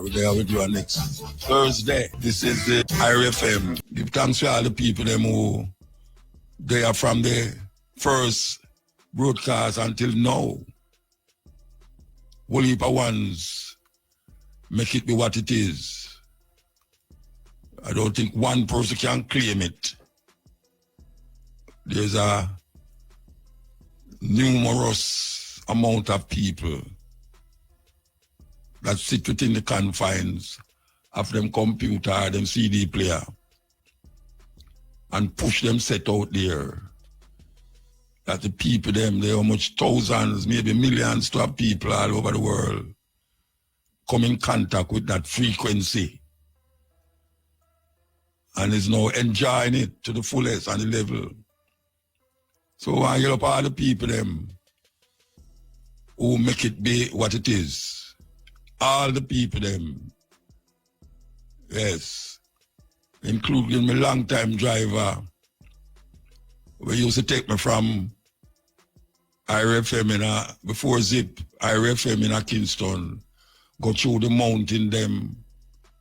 We're there with you next Thursday. This is the IRFM. Give thanks to all the people them who they are from the first broadcast until now. Whole heap of ones make it be what it is. I don't think one person can claim it. There's a numerous amount of people that sit within the confines of them computer, them CD player, and push them set out there. That the people them, there are much thousands, maybe millions of people all over the world come in contact with that frequency and is now enjoying it to the fullest and the level. So I hear up all the people them who make it be what it is. All the people them. Yes. Including my long-time driver, who used to take me from IRFM before Zip, IRFM in Kingston, go through the mountain them,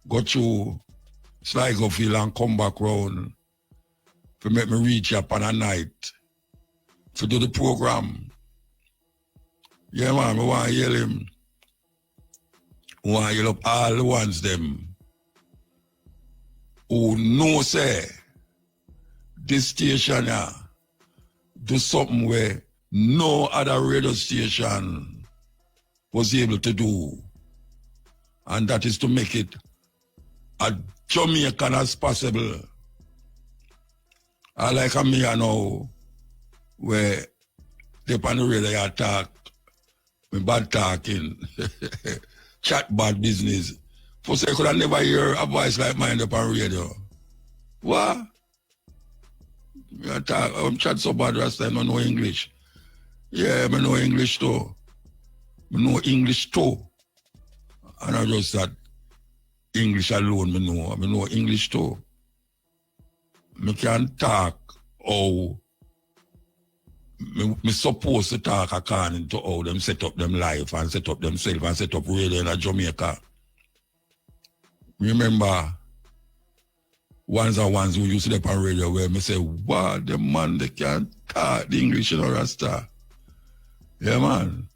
go through Sligo Field and come back round to make me reach up on a night to do the program. Yeah, man, I want to yell him. I want to yell up all the ones them who know, say, this station do something where no other radio station was able to do. And that is to make it as Jamaican as possible. I like me now, where they on the radio talk, me bad talking, chat bad business. For say, could I never hear a voice like mine up on radio? What? I'm chat so bad last time, I know English. Yeah, I know English too. I know English too. And I just that English alone, I know English too. I can talk how me supposed to talk according to how them set up them life and set up themselves and set up radio in Jamaica. Remember, ones who used to be on radio where me say, wow, the man, they can't talk the English, you know, Rasta. Yeah, man.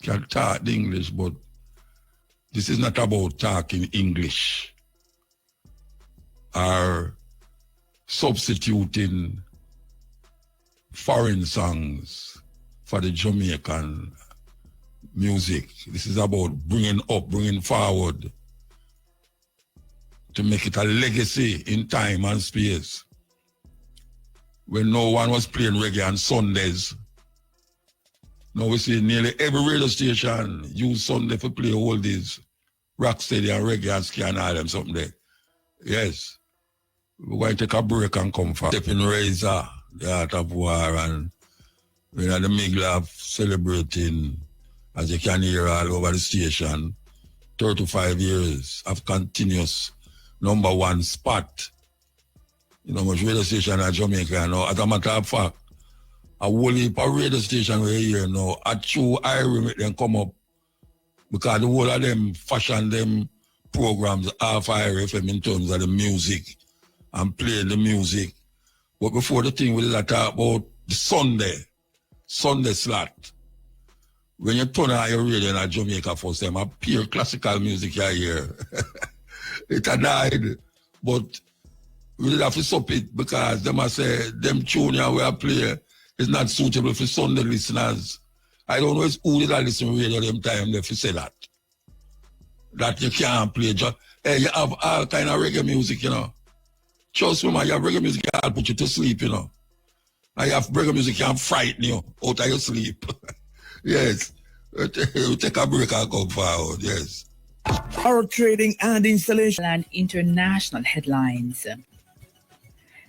Can talk the English, but this is not about talking English or substituting foreign songs for the Jamaican music. This is about bringing forward to make it a legacy in time and space. When no one was playing reggae on Sundays, now we see nearly every radio station use Sunday for play oldies, rocksteady and reggae and ska and all them something there. Yes. We're going to take a break and come for Stepping Razor, the Art of War, and we're in the middle of celebrating, as you can hear all over the station, 35 years of continuous #1 spot. You know, much radio station in Jamaica now. As a matter of fact, a whole heap of radio station we're here now, a true IRA make them come up because the whole of them fashion them programs off IRFM in terms of the music and playing the music. But before the thing we did talk about the Sunday slot. When you turn on your radio in Jamaica first time, a pure classical music you hear. It had died, but we did have to stop it because them must say them tune we are playing is not suitable for Sunday listeners. I don't know who did I listen to radio them time if you say that. That you can't play. Hey, you have all kind of reggae music, you know. Trust me, man, you have reggae music that'll put you to sleep, you know. And you have reggae music that can frighten you out of your sleep. Yes. We'll take a break and go forward, yes. Our trading and installation and international headlines.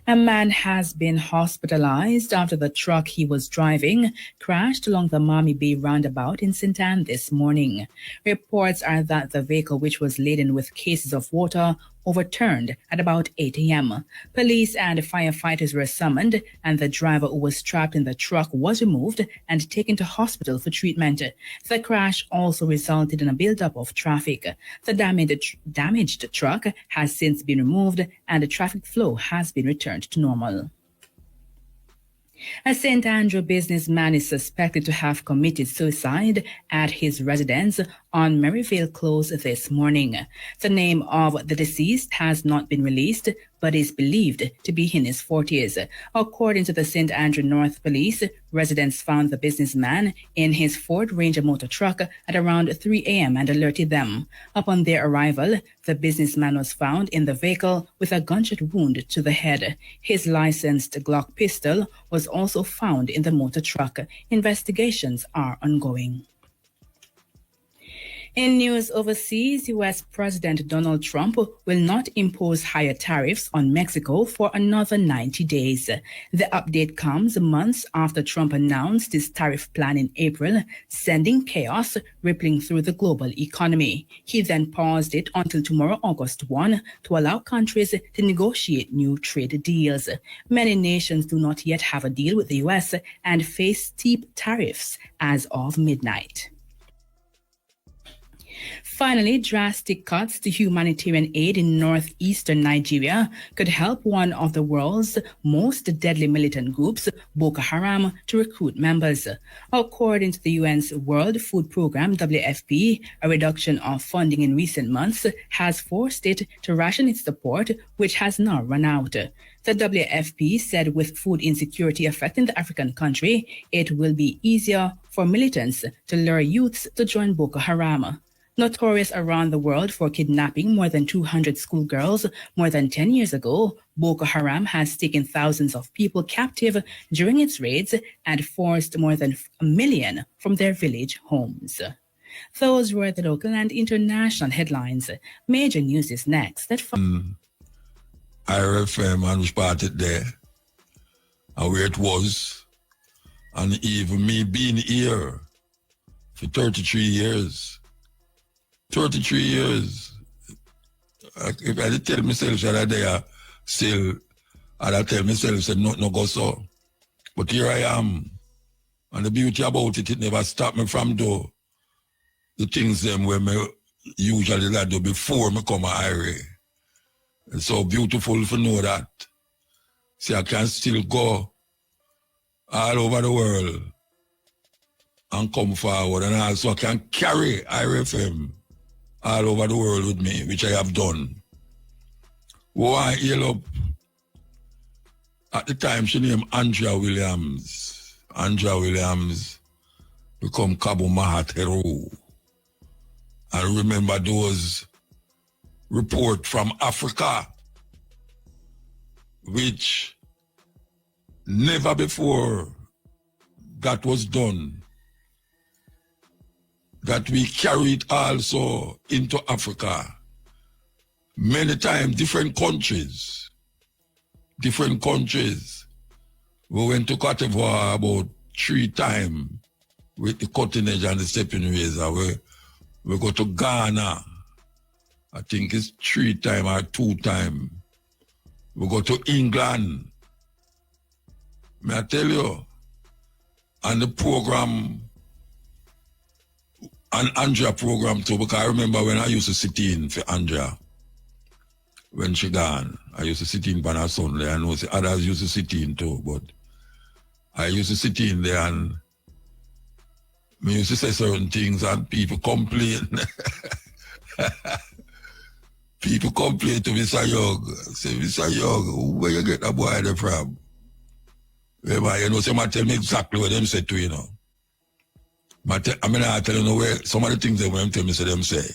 A man has been hospitalized after the truck he was driving crashed along the Miami Bay roundabout in St. Anne this morning. Reports are that the vehicle, which was laden with cases of water, overturned at about 8 a.m. Police and firefighters were summoned, and the driver who was trapped in the truck was removed and taken to hospital for treatment. The crash also resulted in a buildup of traffic. The damaged truck has since been removed, and the traffic flow has been returned to normal. A St. Andrew businessman is suspected to have committed suicide at his residence on Maryvale Close this morning. The name of the deceased has not been released, but is believed to be in his 40s. According to the St. Andrew North Police, residents found the businessman in his Ford Ranger motor truck at around 3 a.m. and alerted them. Upon their arrival, the businessman was found in the vehicle with a gunshot wound to the head. His licensed Glock pistol was also found in the motor truck. Investigations are ongoing. In news overseas, U.S. President Donald Trump will not impose higher tariffs on Mexico for another 90 days. The update comes months after Trump announced his tariff plan in April, sending chaos rippling through the global economy. He then paused it until tomorrow, August 1, to allow countries to negotiate new trade deals. Many nations do not yet have a deal with the U.S. and face steep tariffs as of midnight. Finally, drastic cuts to humanitarian aid in northeastern Nigeria could help one of the world's most deadly militant groups, Boko Haram, to recruit members. According to the UN's World Food Programme, WFP, a reduction of funding in recent months has forced it to ration its support, which has now run out. The WFP said with food insecurity affecting the African country, it will be easier for militants to lure youths to join Boko Haram. Notorious around the world for kidnapping more than 200 schoolgirls more than 10 years ago, Boko Haram has taken thousands of people captive during its raids and forced more than 1 million from their village homes. Those were the local and international headlines. Major news is next. IRFM and we started there, and where it was, and even me being here for 33 years. 33 years. If I did tell myself that I still, I'd tell myself that no go so. But here I am. And the beauty about it, it never stopped me from do the things them where me usually like do before me come to IRA. It's so beautiful to know that. See, I can still go all over the world and come forward, and also I can carry IRFM all over the world with me, which I have done. Who I heal up, at the time she named Andrea Williams. Andrea Williams become Cabo Mahat Hero. I remember those reports from Africa, which never before that was done, that we carried also into Africa. Many times, different countries. We went to Cote d'Ivoire about 3 times with the cutting edge and the stepping razor. We go to Ghana, I think it's 3 times or 2 times. We go to England. May I tell you? And the program, and Andrea program too, because I remember when I used to sit in for Andrea, when she gone, I used to sit in on her Sunday. I know others used to sit in too, but I used to sit in there and I used to say certain things and people complain. People complain to Mr. Young. Say, Mr. Young, where you get that boy there from? Remember, you know, somebody tell me exactly what them say to you know. I mean, I tell you know where some of the things they want tell me say them say.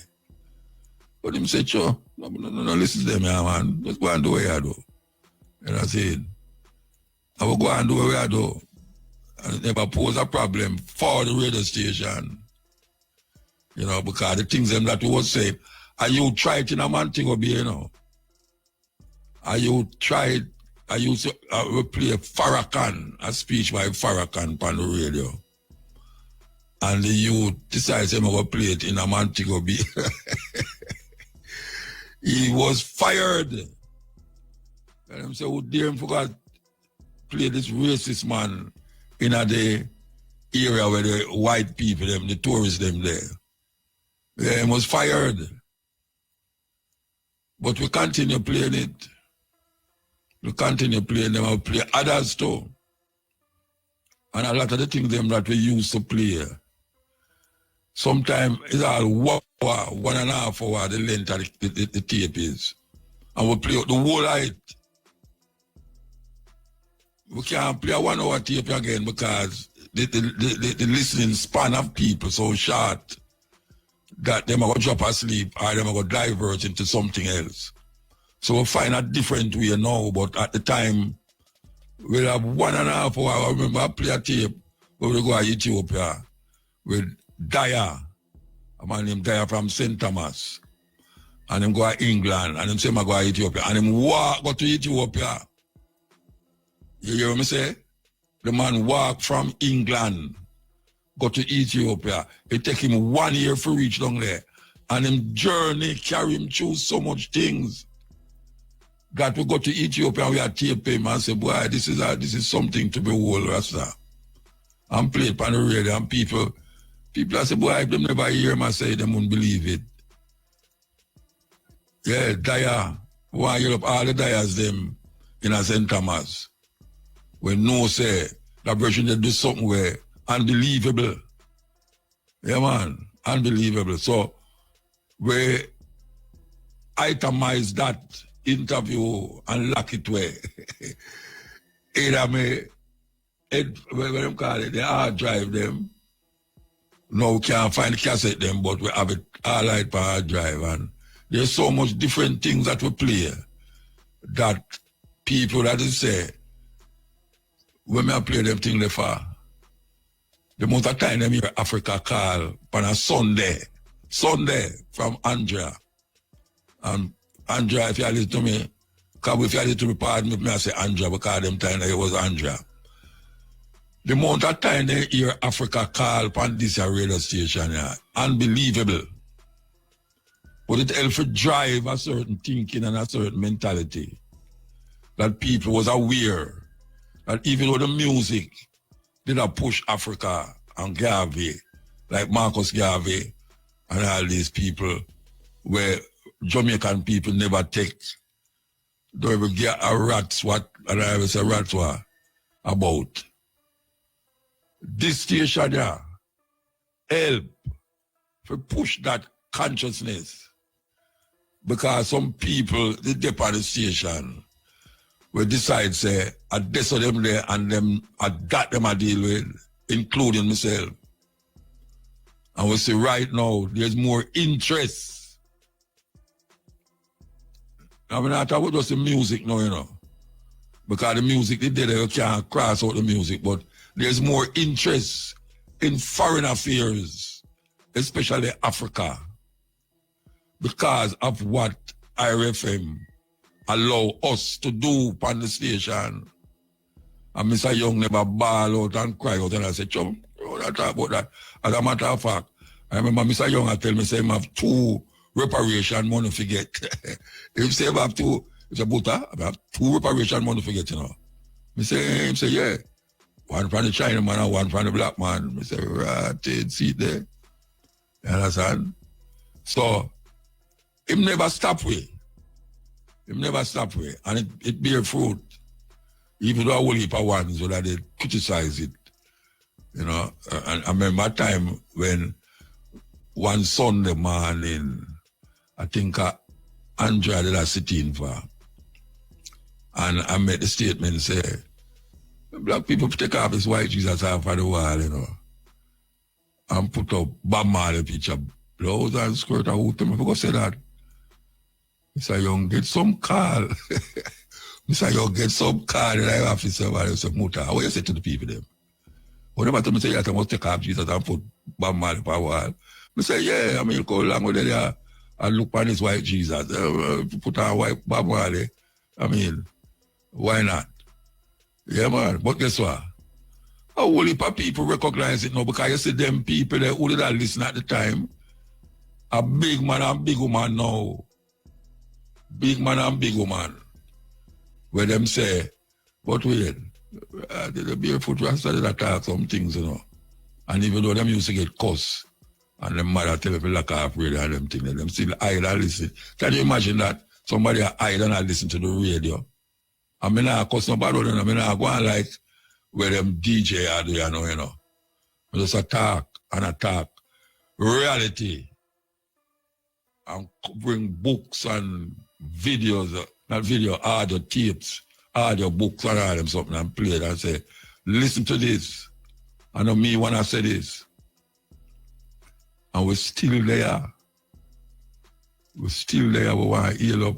But them say, sure, no, listen to them, yeah, man. Just go and do what you do. And I said, I will go and do what I do. And it never pose a problem for the radio station. You know, because the things them that we was saying, are you tried in a man thing or be, you know? Are you tried, I used to play Farrakhan, a speech by Farrakhan on the radio. And the youth decides I'm going to play it in a man thing or be. he was fired. And them say, who dare him forgot play this racist man in the area where the white people, them, the tourists, them there. Yeah, he was fired. But we continue playing it. We continue playing them, we play others too. And a lot of the things them that we used to play, sometimes it's all 1 hour, 1.5 hour, the length of the tape is. And we play the whole night. We can't play a 1 hour tape again because the listening span of people so short that them are going to drop asleep or them are going to divert into something else. So we'll find a different way now, but at the time, we'll have 1.5 hour. I remember I play a tape where we go to Ethiopia with Daya, a man named Daya from St. Thomas. And him go to England, and him say, I go to Ethiopia. And him go to Ethiopia. You hear me say? The man walk from England, go to Ethiopia. It take him 1 year to reach down there. And him journey carry him through so much things. That we go to Ethiopia and we are tape him and say, boy, this is something to behold, Rasta. And play it on the radio and people say, boy, if them never hear him, I say, they won't believe it. Yeah, Daya. Why you up all the Dayas them in a St. Thomas? When no say that version they do something where unbelievable. Yeah, man, unbelievable. So we itemize that interview and lock it way. Either me, what them call it, the hard drive them. No, we can't find the cassette them, but we have it all right for hard drive. And there's so much different things that we play that people that is say, when I play them things for, the amount of time them hear Africa call on a Sunday from Andrea. And Andrea, if you listen to me, because if you listen to me, pardon me, I say Andrea, because them time it was Andrea. The amount of time they hear Africa call on this radio station, yeah, unbelievable. But it helps to drive a certain thinking and a certain mentality. That people was aware that even though the music did not push Africa and Garvey, like Marcus Garvey and all these people, where Jamaican people never take, don't ever get a rat's what, and I ever say rat's what, about. This station here help to push that consciousness. Because some people, they dip on the station, will decide, say, I this of them there and them, I got them I deal with, including myself. And we say right now, there's more interest. I mean, I talk about just the music now, you know. Because the music, they did it, you can't cross out the music, but there's more interest in foreign affairs, especially Africa, because of what IRFM allow us to do on the station. And Mr. Young never bawl out and cry out, and I said, Chum, you don't talk about that. As a matter of fact, I remember Mr. Young tell me, say, I have 2 reparation money to get. If you say I have 2, it's a butter, I have 2 reparation money to get, you know. I say, yeah. One from the China man and one from the black man. I say, right, see it there. You understand? So, him never stop way. Him never stop way. And it bear fruit. Even though a whole heap of ones so that they criticize it. You know, and I remember a time when one Sunday morning, I think Andrea did a sit-in for. And I made the statement say, black people take off this white Jesus off of the wall, you know, and put up Bob Marley picture, blouse and skirt and hood. I forgot to say that. Mr. Young, get some call. Mr. Young, get some call in the office of the Muta. What you say to the people them? Whenever I say that I must take off Jesus and put Bob Marley on the wall, I say, yeah, I mean, go along with it there and look on this white Jesus. Put on white Bob Marley. I mean, why not? Yeah, man. But guess what? A whole heap of people recognize it now because you see them people that who did not listen at the time. A big man and big woman now. big man and big woman, where them say, but wait, the barefoot rasta did attack some things, you know. And even though them used to get cussed, and them mother tell them lock off radio and them things, them still hide and listen. Can you imagine that? Somebody hide and listen to the radio. I mean, I cuss nobody, I mean, I go on like where them DJ are doing, you know. Just attack and attack. Reality. And bring books and videos, not video, audio tapes, audio books and all them something and play it and say, listen to this. I know me when I say this. And we're still there. We're still there. We want to heal up.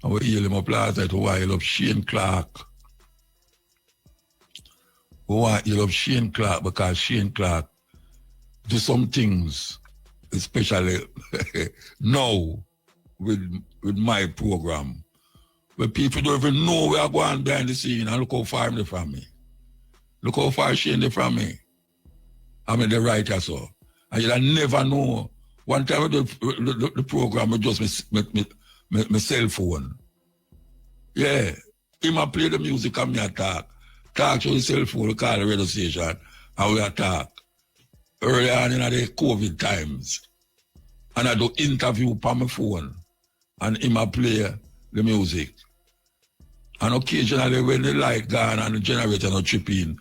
And we heal him up last night. We want to heal up Shane Clark. We want to heal up Shane Clark because Shane Clark do some things, especially now with my program, where people don't even know we are going behind the scene and look how far they're from me. Look how far Shane they're from me. I mean, the writer so. And you'll never know. One time I did the program with just my cell phone. Yeah. Him a play the music and me attack. Talk to the cell phone, we call the radio station, and we attack. Early on in the COVID times. And I do interview on my phone. And him a play the music. And occasionally when the light gone and the generator not tripping,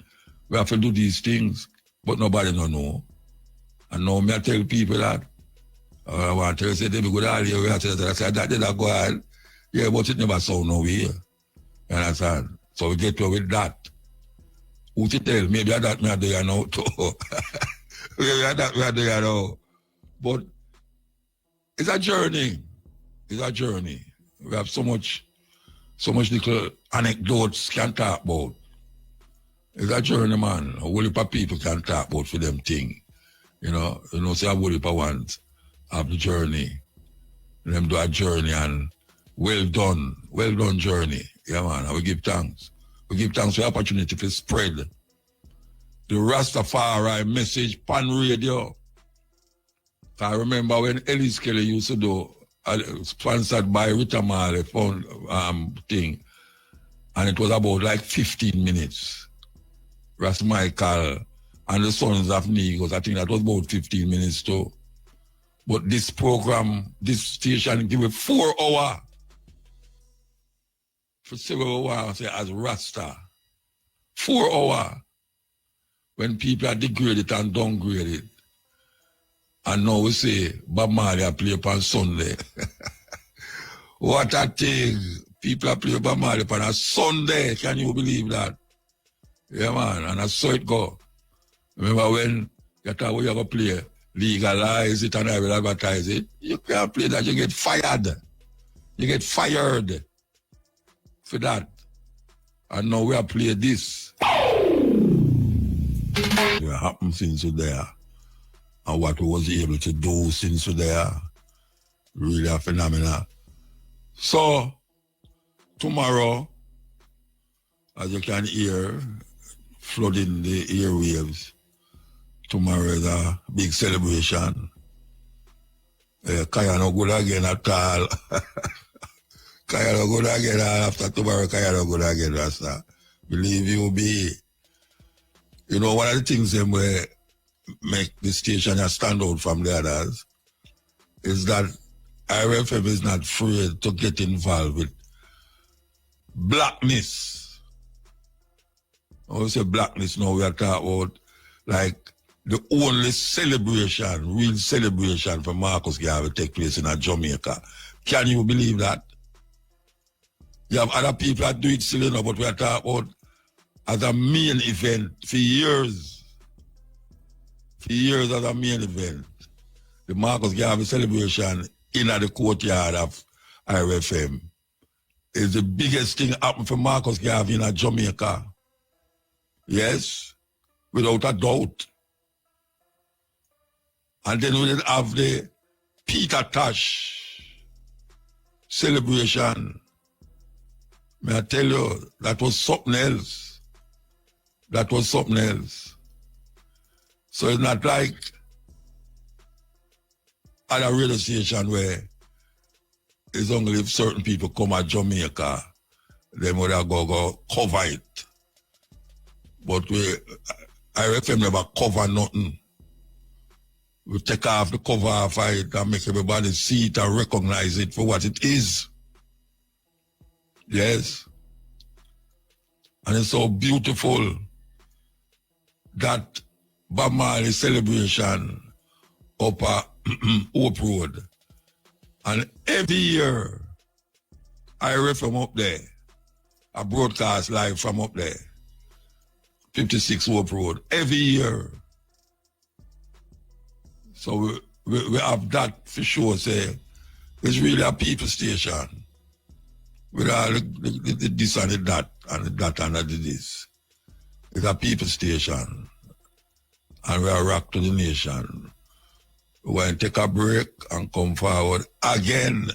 we have to do these things. But nobody don't know. And now me I tell people that. I want to tell you, say, they be good all here. I say, that did I go on. Yeah, but it never sound no way. You understand? So we get to with that. Who to tell? Maybe I that me I do you know too. Maybe I that me I do you know. But it's a journey. It's a journey. We have so much little anecdotes can talk about. It's a journey, man. A whole heap of people can talk about for them thing. You know, say a whole heap of ones have the journey. Them do a journey and well done journey. Yeah, man, and we give thanks. We give thanks for the opportunity to spread the Rastafari message pan radio. I remember when Ellis Kelly used to do, sponsored by Rita Marley thing, and it was about like 15 minutes. Ras Michael and the Sons of Negros, I think that was about 15 minutes too. But this program, this station give it 4 hours. For several hours, say, as Rasta. 4 hours. When people are degraded and downgraded. And now we say, Bob Marley play upon Sunday. What a thing. People are playing Bob Marley upon a Sunday. Can you believe that? Yeah, man. And I saw it go. Remember when you thought we are going to play, legalize it and I will advertise it. You can't play that. You get fired. You get fired for that. And now we are playing this. What happened since we're there. And what we was able to do since we're there. Really a phenomenon. So, tomorrow, as you can hear, flooding the airwaves. Tomorrow is a big celebration. Kaya no good again at all. Kaya no good again after tomorrow. Kaya no good again, Rasta. Believe you me. You know, one of the things that will make the station stand out from the others is that IRFM is not afraid to get involved with blackness. When we say blackness now, we are talking about like the only celebration, real celebration for Marcus Garvey take place in Jamaica. Can you believe that? You have other people that do it still, you know, but we are talking about as a main event for years. For years as a main event. The Marcus Garvey celebration in the courtyard of IRFM is the biggest thing happened for Marcus Garvey in Jamaica. Yes, without a doubt. And then we did have the Peter Tosh celebration. May I tell you, that was something else. That was something else. So it's not like at a radio station where it's only if certain people come at Jamaica, then would have go cover it. But IRFM never cover nothing. We take off the cover of it and make everybody see it and recognize it for what it is. Yes. And it's so beautiful that Bob Marley celebration up at Hope Road. And every year, I read from up there. I broadcast live from up there. 56 Hope Road. Every year. So we have that for sure, say, it's really a people station. With all the this and the that, and the that and the this. It's a people station. And we are rock to the nation. We want to take a break and come forward again.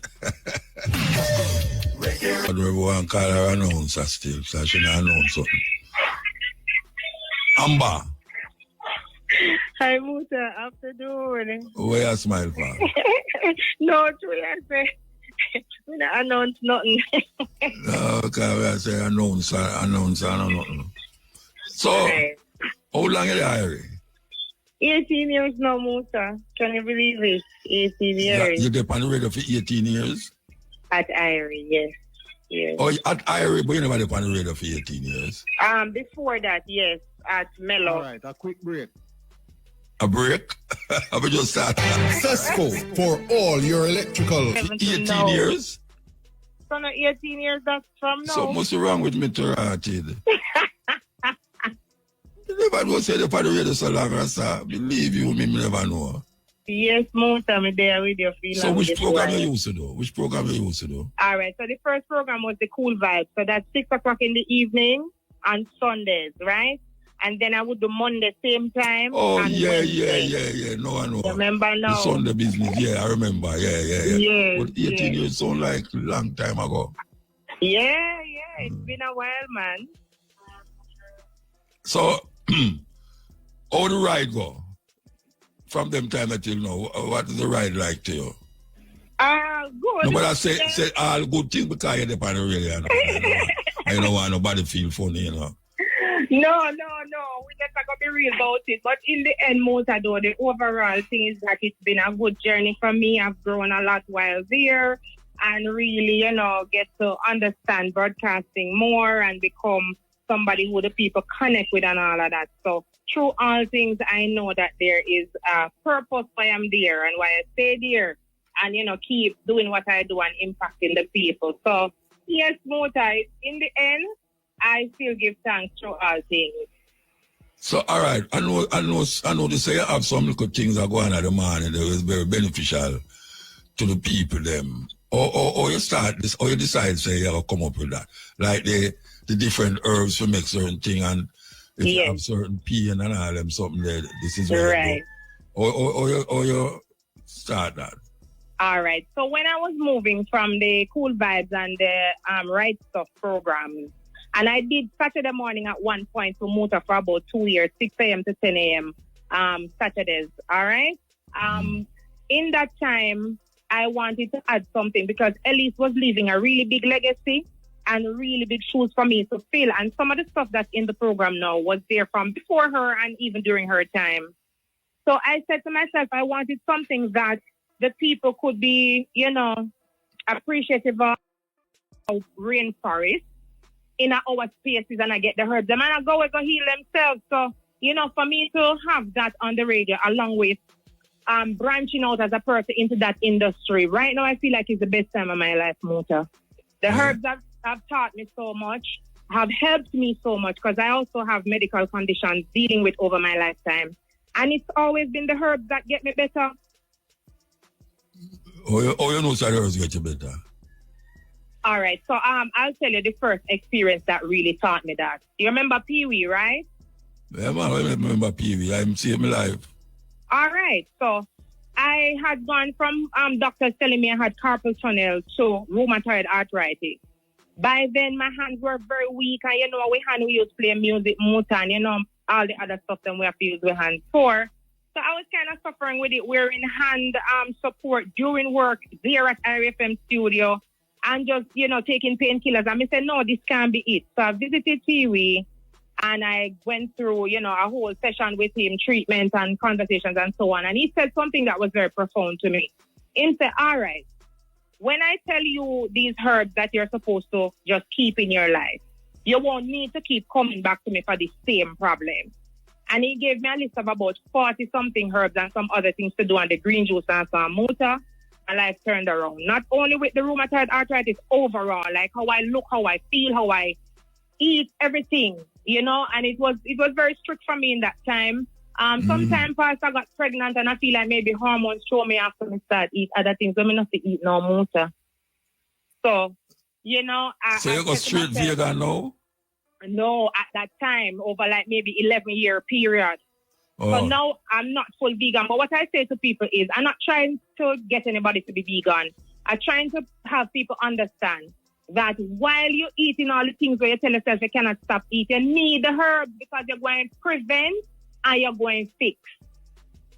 But we want to call her announcer still, so she not announce something. Amber. Hi, Muta. Afternoon. Where you smile for? No, true, I say. We don't announce nothing. No, because we say announcer, nothing. So, Right. how long are you hiring? 18 years now, Muta. Can you believe it? 18 years. You're on the radio for 18 years? At Irie, yes. Yes. Oh, at Irie, but you never on the radio for 18 years? Before that, yes, at Mellow. All right, a quick break. A break? I will just start. Cesco for all your electrical. 18 No. years? So now 18 years, that's from now. So what's wrong with me, Tarantid? You never know, say the on the radio so long, sir. Believe you me never know. Yes, Muta, I'm there with your feeling. So which program you used to do? Which program you used to do? All right, so the first program was the Cool Vibe. So that's 6 o'clock in the evening on Sundays, right? And then I would do Monday same time. Oh, and yeah. Wednesday. No, I know. Remember The now? Sunday business, yeah, I remember. Yeah. Yes, But 18 yes. years sound like a long time ago. Yeah, it's been a while, man. So, how the ride go? From them time until now, what is the ride like to you? Good. No, but I say all good things because you're the on the radio. I don't want nobody feel funny, you know. No. We just got to be real about it. But in the end, though, the overall thing is that it's been a good journey for me. I've grown a lot while there and really, get to understand broadcasting more and become somebody who the people connect with and all of that. So through all things, I know that there is a purpose why I'm there and why I stay there and, keep doing what I do and impacting the people. So, yes, Mota, in the end, I still give thanks through all things. So, all right, I know they say you have some little things that go on at the morning that is very beneficial to the people, them. Or you start this, or you decide, say, you come up with that. Like the different herbs to make certain thing, and if you have certain pain and all them, something there, this is where right. you go. Or you start that. All right. So when I was moving from the Cool Vibes and the Right Stuff programs, and I did Saturday morning at one point to Muta for about 2 years, 6 a.m. to 10 a.m. Saturdays. All right. In that time, I wanted to add something because Elise was leaving a really big legacy and really big shoes for me to fill. And some of the stuff that's in the program now was there from before her and even during her time. So I said to myself, I wanted something that the people could be, appreciative of rainforest in our spaces, and I get the herbs. The man I go heal themselves. So, for me to have that on the radio along with branching out as a person into that industry, right now I feel like it's the best time of my life, Mota. The herbs have taught me so much, have helped me so much because I also have medical conditions dealing with over my lifetime. And it's always been the herbs that get me better. You know that herbs get you better? All right. So I'll tell you the first experience that really taught me that. You remember Pee Wee, right? Yeah, man, I remember Pee Wee. I'm seeing my life. All right. So I had gone from doctors telling me I had carpal tunnel to rheumatoid arthritis. By then, my hands were very weak. And, we used to play music, Muta, and, all the other stuff that we have to use with hands for. So I was kind of suffering with it, wearing hand support during work there at RFM studio and just, taking painkillers. And I said, no, this can't be it. So I visited Tiwi and I went through, a whole session with him, treatment and conversations and so on. And he said something that was very profound to me. He said, all right, when I tell you these herbs that you're supposed to just keep in your life, you won't need to keep coming back to me for the same problem. And he gave me a list of about 40-something herbs and some other things to do on the green juice and some muta. And life turned around. Not only with the rheumatoid arthritis, overall, like how I look, how I feel, how I eat, everything, And it was very strict for me in that time. Sometimes past I got pregnant and I feel like maybe hormones show me after me start eat other things. So I not to eat no muta. So, So you go straight vegan now? No, at that time, over like maybe 11-year period. Oh. So now I'm not full vegan. But what I say to people is I'm not trying to get anybody to be vegan. I'm trying to have people understand that while you're eating all the things where you tell yourself you cannot stop eating, you need the herbs because you're going to prevent and you're going to fix.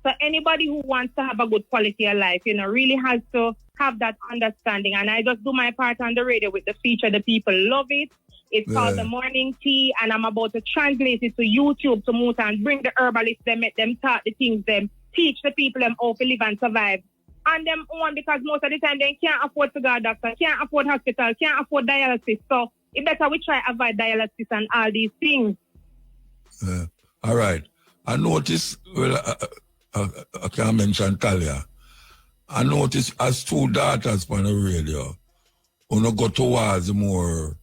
So anybody who wants to have a good quality of life, really has to have that understanding. And I just do my part on the radio with the feature. The people love it. It's called The Morning Tea, and I'm about to translate it to YouTube to Muta and bring the herbalists, them, make them talk the things, them teach the people them how to live and survive. And them on, because most of the time they can't afford to go to doctor, can't afford hospital, can't afford dialysis. So it better we try avoid dialysis and all these things. All right. I noticed, I can't mention Talia. I noticed as two daughters on the radio, when I go towards more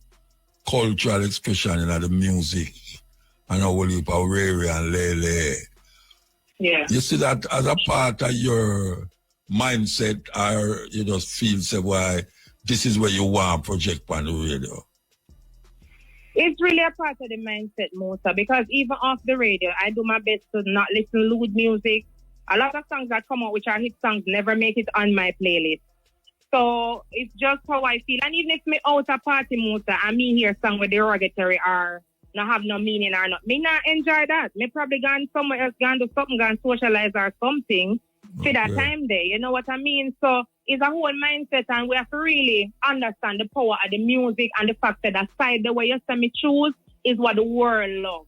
cultural expression in the music and a whole heap of Riri and Lele. Yeah. You see that as a part of your mindset, or you just feel, say, why this is where you want to project on the radio? It's really a part of the mindset, Musa, because even off the radio, I do my best to not listen to lewd music. A lot of songs that come out, which are hit songs, never make it on my playlist. So it's just how I feel. And even if me out a party, Musa, and me hear song with derogatory or not have no meaning or not, me not enjoy that. Me probably gone somewhere else, gone do something, gone socialize or something for that time there. You know what I mean? So it's a whole mindset, and we have to really understand the power of the music and the fact that aside the way you say me choose is what the world loves.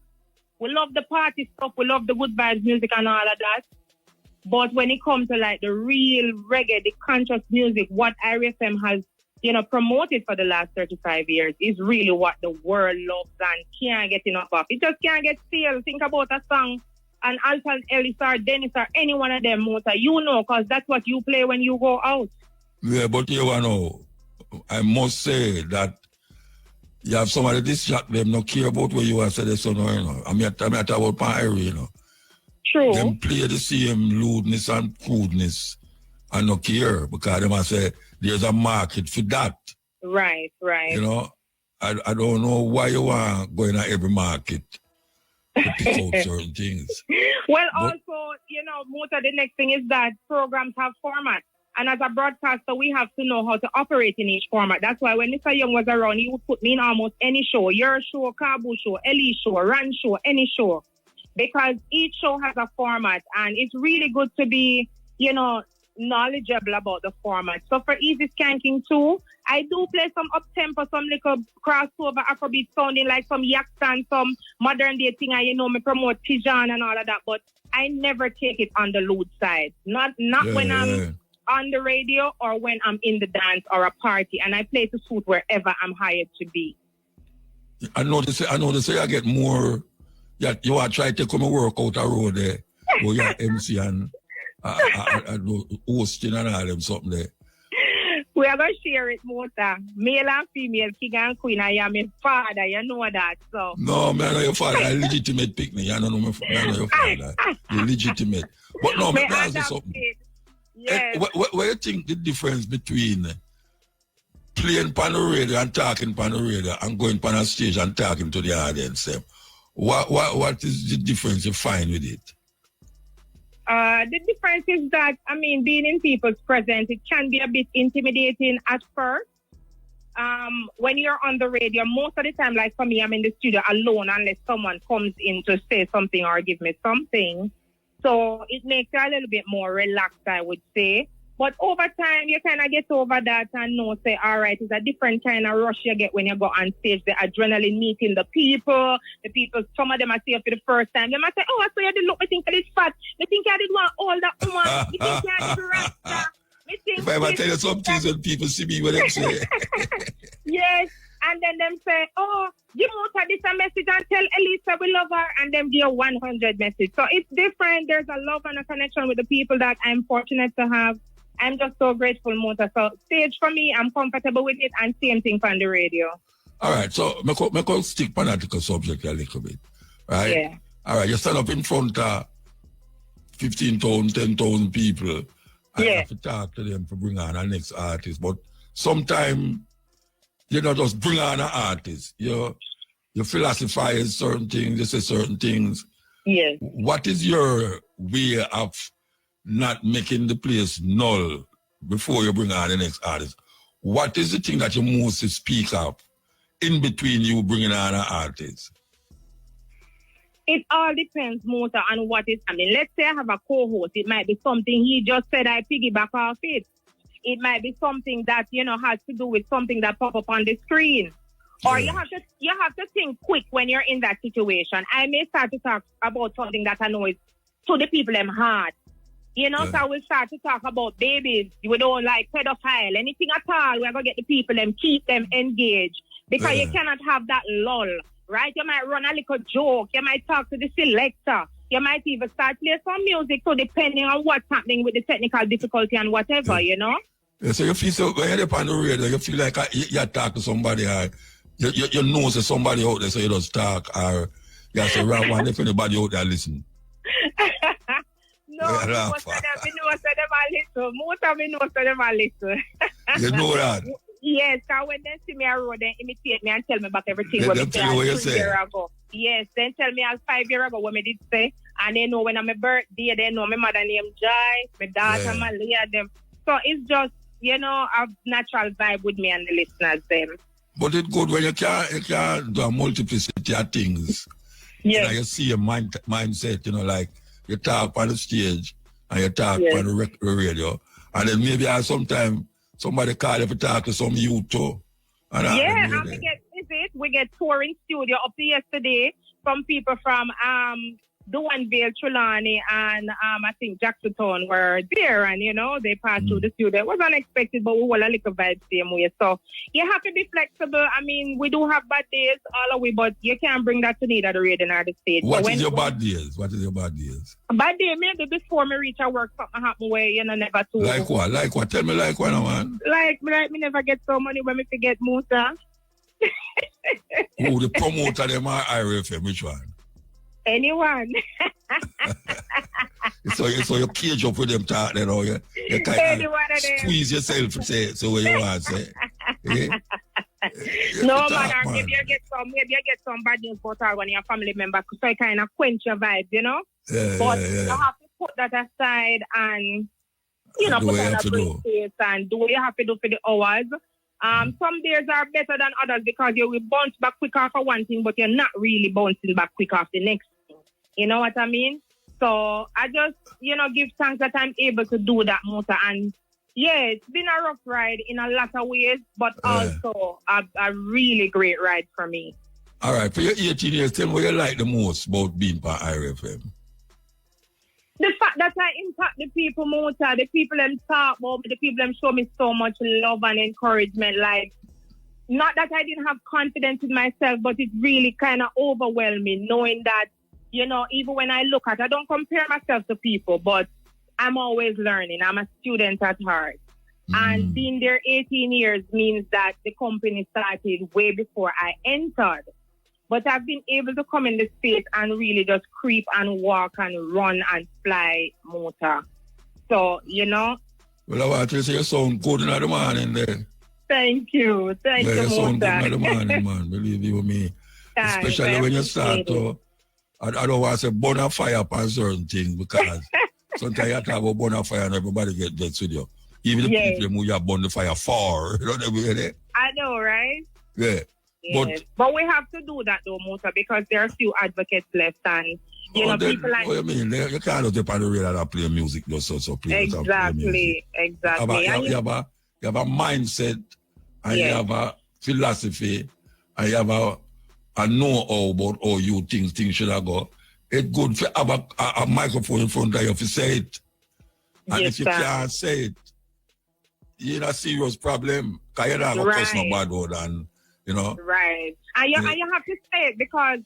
We love the party stuff, we love the good vibes music and all of that. But when it comes to like the real reggae, the conscious music, what RFM has, promoted for the last 35 years is really what the world loves and can't get enough of. It just can't get stale. Think about a song and Alton Ellis or Dennis or any one of them, Mota, because that's what you play when you go out. Yeah, but I must say that you have somebody distract them, not care about where you are, say this, I mean, I talk about Pyre, True. Them play the same lewdness and crudeness and not care because them say there's a market for that. Right. I don't know why you want going to every market to pick out certain things. Well, also, Mota, the next thing is that programs have formats. And as a broadcaster, we have to know how to operate in each format. That's why when Mr. Young was around, he would put me in almost any show, your show, Kabu show, Ellie show, Ran show, any show. Because each show has a format, and it's really good to be, knowledgeable about the format. So for Easy Skanking too, I do play some up-tempo, some little crossover Afrobeat sounding like some Yaksan, some modern day thing, me promote Tijan and all of that, but I never take it on the lewd side. Not when I'm on the radio or when I'm in the dance or a party, and I play to suit wherever I'm hired to be. I know they say I get more. Yeah, you are trying to come and work out a road there, where you're MC and hosting and all them something there. We are going to share it, Mota. Male and female, king and queen. I am your father, you know that. So. No, man, I know your father. I'm legitimate picnic. I don't know your father. You're legitimate. But no, let me ask you something. Yes. What do you think the difference between playing on the radio and talking on the radio and going on a stage and talking to the audience? What is the difference you find with it? The difference is that, being in people's presence, it can be a bit intimidating at first. When you're on the radio, most of the time, like for me, I'm in the studio alone unless someone comes in to say something or give me something. So it makes you a little bit more relaxed, I would say. But over time, you kind of get over that and know, say, all right, it's a different kind of rush you get when you go on stage. The adrenaline meeting the people, some of them I see you for the first time. They might say, oh, I saw you did look, I think I did fat. I think I did want all that woman. I think I did rasta. If I ever tell you some things when people see me, what they say. Yes. And then them say, oh, give Muta this a message and tell Elisa we love her, and then give 100 message. So it's different. There's a love and a connection with the people that I'm fortunate to have. I'm just so grateful, Muta. So stage for me, I'm comfortable with it, and same thing on the radio. All right, so me stick political subject a little bit, right? Yeah. All right, you stand up in front of 15,000, 10,000 people, and you have to talk to them to bring on our next artist. But sometimes you don't just bring on an artist. You philosophize certain things, you say certain things. Yes. What is your way of not making the place null before you bring on the next artist? What is the thing that you mostly speak of in between you bringing on an artist? It all depends, Muta, on what is happening. Let's say I have a co-host. It might be something he just said, I piggyback off it. It might be something that, has to do with something that pop up on the screen. Or you have to think quick when you're in that situation. I may start to talk about something that I know is to the people them hard. So I will start to talk about babies. We don't like pedophile, anything at all. We're going to get the people and keep them engaged. Because you cannot have that lull, right? You might run a little joke. You might talk to the selector. You might even start playing some music. So depending on what's happening with the technical difficulty and whatever, Yeah, so you feel so, when you're up on the radio, you feel like you talk to somebody, or you know there's somebody out there, so you just talk, or you have to rap one if anybody out there listen. No, most of them are little. You know that? Yes, because when they see me on road, they imitate me and tell me about everything They what me tell you what you say 3 years ago. Yes, then tell me 5 years ago what me did say. And they know when I'm a birthday, they know my mother named Jai, my daughter Malia, them. So it's just, a natural vibe with me and the listeners, them. But it's good when you can do a multiplicity of things. Yes. You see your mindset, like you talk on the stage and you talk on the radio. And then maybe sometimes somebody call you to talk to some youth too. And we get touring studio up to yesterday. Some people from Duanville, Trelawney, and I think Jacksontown were there, and they passed through the studio. It was unexpected, but we were a little vibe same way. So you have to be flexible. I mean, we do have bad days all the way, but you can't bring that to neither the radio nor the stage. What is your bad days? What is your bad days? Bad day, maybe before me reach a work, something happen where never too. Like what? Like what? Tell me like what, man. Like me never get so money when me forget Musa. Who the promoter them are IRFM? Which one? Anyone. so you cage up with them talk then, or you kind of squeeze yourself to say so what you want to say. No, man, maybe you get some bad news about one of your family members, so it kind of quench your vibes, Yeah, but you have to put that aside and put on a great face and do what you have to do for the hours. Some days are better than others because you will bounce back quick off of one thing, but you're not really bouncing back quick off the next thing. You know what I mean? So I just, give thanks that I'm able to do that, Muta. And it's been a rough ride in a lot of ways, but also a really great ride for me. All right, for your 18 years, tell me what you like the most about being part of IRFM. The fact that I impact the people, Muta, the people them talk about me, the people them show me so much love and encouragement. Like, not that I didn't have confidence in myself, but it really kind of overwhelmed me knowing that, even when I look at, I don't compare myself to people, but I'm always learning. I'm a student at heart. And being there 18 years means that the company started way before I entered. But I've been able to come in the space and really just creep and walk and run and fly motor. So, Well, I want to say you sound good in the morning there. Thank you. Thank you, you sound Motor. good in the morning, man. Believe you me. Especially when you start to, I don't want to say burn a fire upon certain things because sometimes you have to have a burn a fire and everybody gets with you. Even the people who you have burn the fire for. You know what I mean? I know, right? Yeah. Yes. But we have to do that though, Musa, because there are a few advocates left and You know, people like... What you mean? You can't just on the radio and play music just so play. Exactly. You have a mindset, and you have a philosophy, and you have a know-how about how you things should have go. It's good to have a microphone in front of you to say it. And if you can't say it, you're in a serious problem. Because you don't have a cuss no bad word, and, you know. Right. And you have to say it because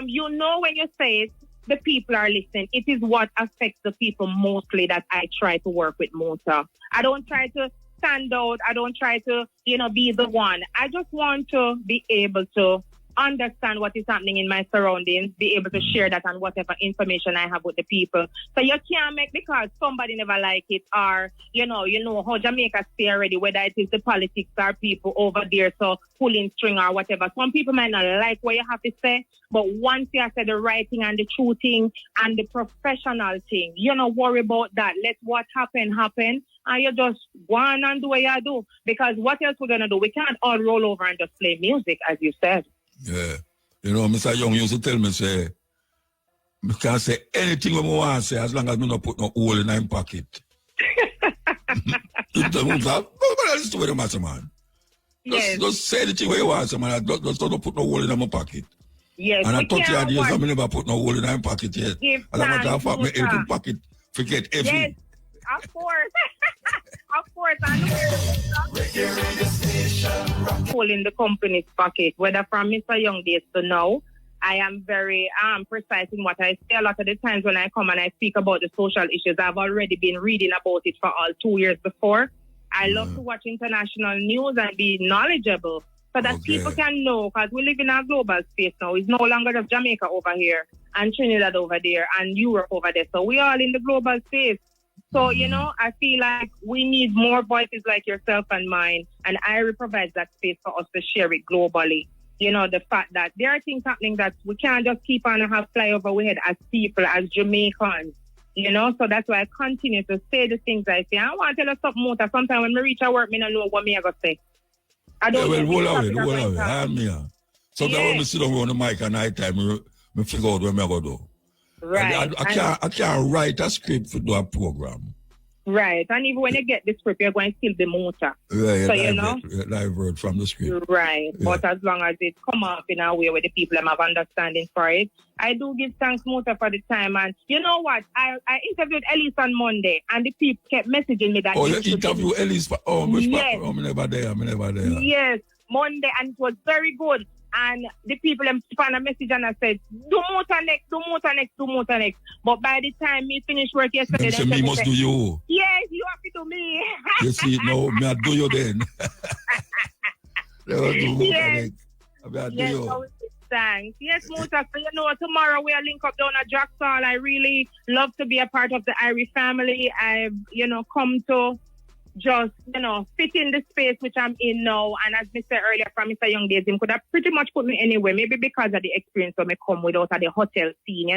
you know when you say it, the people are listening. It is what affects the people mostly that I try to work with Muta. I don't try to stand out. I don't try to, be the one. I just want to be able to understand what is happening in my surroundings, be able to share that and whatever information I have with the people. So you can't make because somebody never like it or, you know how Jamaica stay already, whether it is the politics or people over there, so pulling string or whatever. Some people might not like what you have to say, but once you say the right thing and the true thing and the professional thing, you don't worry about that. Let what happen. And you just go on and do what you do. Because what else we're going to do? We can't all roll over and just play music, as you said. Yeah. Mr. Young used to tell me, say, I can say anything we want to say as long as we don't put no hole in my pocket. That's the way the matter, man. Yes. Just say anything you want to say, man. Just don't put no hole in my pocket. Yes. And I thought you had years, I never put no hole in my pocket yet. As a matter of fact, my every pocket forget everything. Yes. Of course. Of course. I know. Hole in the company's pocket, whether from Mr. Young days to now, I am very precise in what I say. A lot of the times when I come and I speak about the social issues, I've already been reading about it for all 2 years before. I love to watch international news and be knowledgeable so that people can know, because we live in a global space now. It's no longer just Jamaica over here and Trinidad over there and Europe over there. So we are all in the global space. So, I feel like we need more voices like yourself and mine, and IRI provides that space for us to share it globally. The fact that there are things happening that we can't just keep on and have fly over our head as people, as Jamaicans, So that's why I continue to say the things I say. I want to tell you something more. Sometimes when I reach at work, I don't know what I'm going to say. I don't know. Hold on. I'm here. Sometimes when I sit down on the mic at night time, I figure out what I'm going to do. Right. I can't write a script to do a program. Right. And even when you get the script, you're going to steal the motor. Right. So, live word from the script. Right. Yeah. But as long as it come up in a way where the people have understanding for it, I do give thanks, Motor, for the time. And you know what? I interviewed Elise on Monday, and the people kept messaging me that... Oh, you interviewed Elise? Yes. I'm never there. Yes. Monday, and it was very good. And the people found a message and I said, do motor next. But by the time me finish work yesterday, they me must do you. Yes, you have to do me. You see, no, me I do you then. Yes. Thanks. Yes, Motor. So, tomorrow we'll link up down at Jackson. I really love to be a part of the Irish family. I've, come to just, fit in the space which I'm in now. And as I said earlier from Mr. Young days, him could have pretty much put me anywhere, maybe because of the experience when I come without the hotel scene,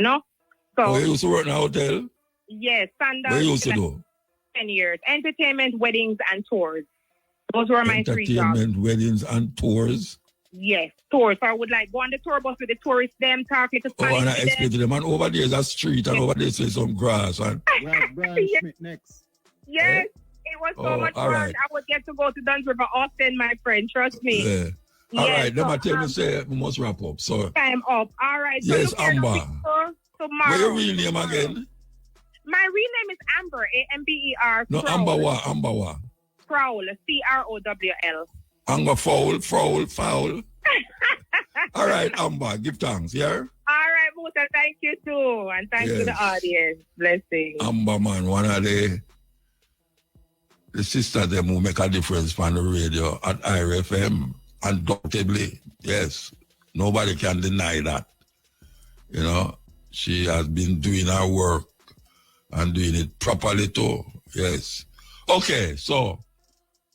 So, you used to work in a hotel? Yes, standard. What you used to do? 10 years. Entertainment, weddings, and tours. Those were my 3 jobs. Entertainment, weddings, and tours? Yes, tours. So I would go on the tour bus with the tourists, them, talk to Spanish. Oh, and I explain to them. And over there is a street, and over there is some grass. And... Brian Smith next. Yes. It was so much fun. Right. I would get to go to Duns River often, my friend. Trust me. Yeah. All right. Then I tell me, say, we must wrap up. So time up. All right. So yes, Amber. Tomorrow. What's your real name again? My real name is Amber. Amber. No, Amber what? Crowl. CROWL. Amber foul. All right, Amber. Give thanks. Yeah. All right, Muta. Thank you too, and thanks to the audience. Blessings. Amber, man, one of the sisters them who make a difference on the radio at IRFM, undoubtedly, yes. Nobody can deny that. She has been doing her work and doing it properly too, yes. Okay, so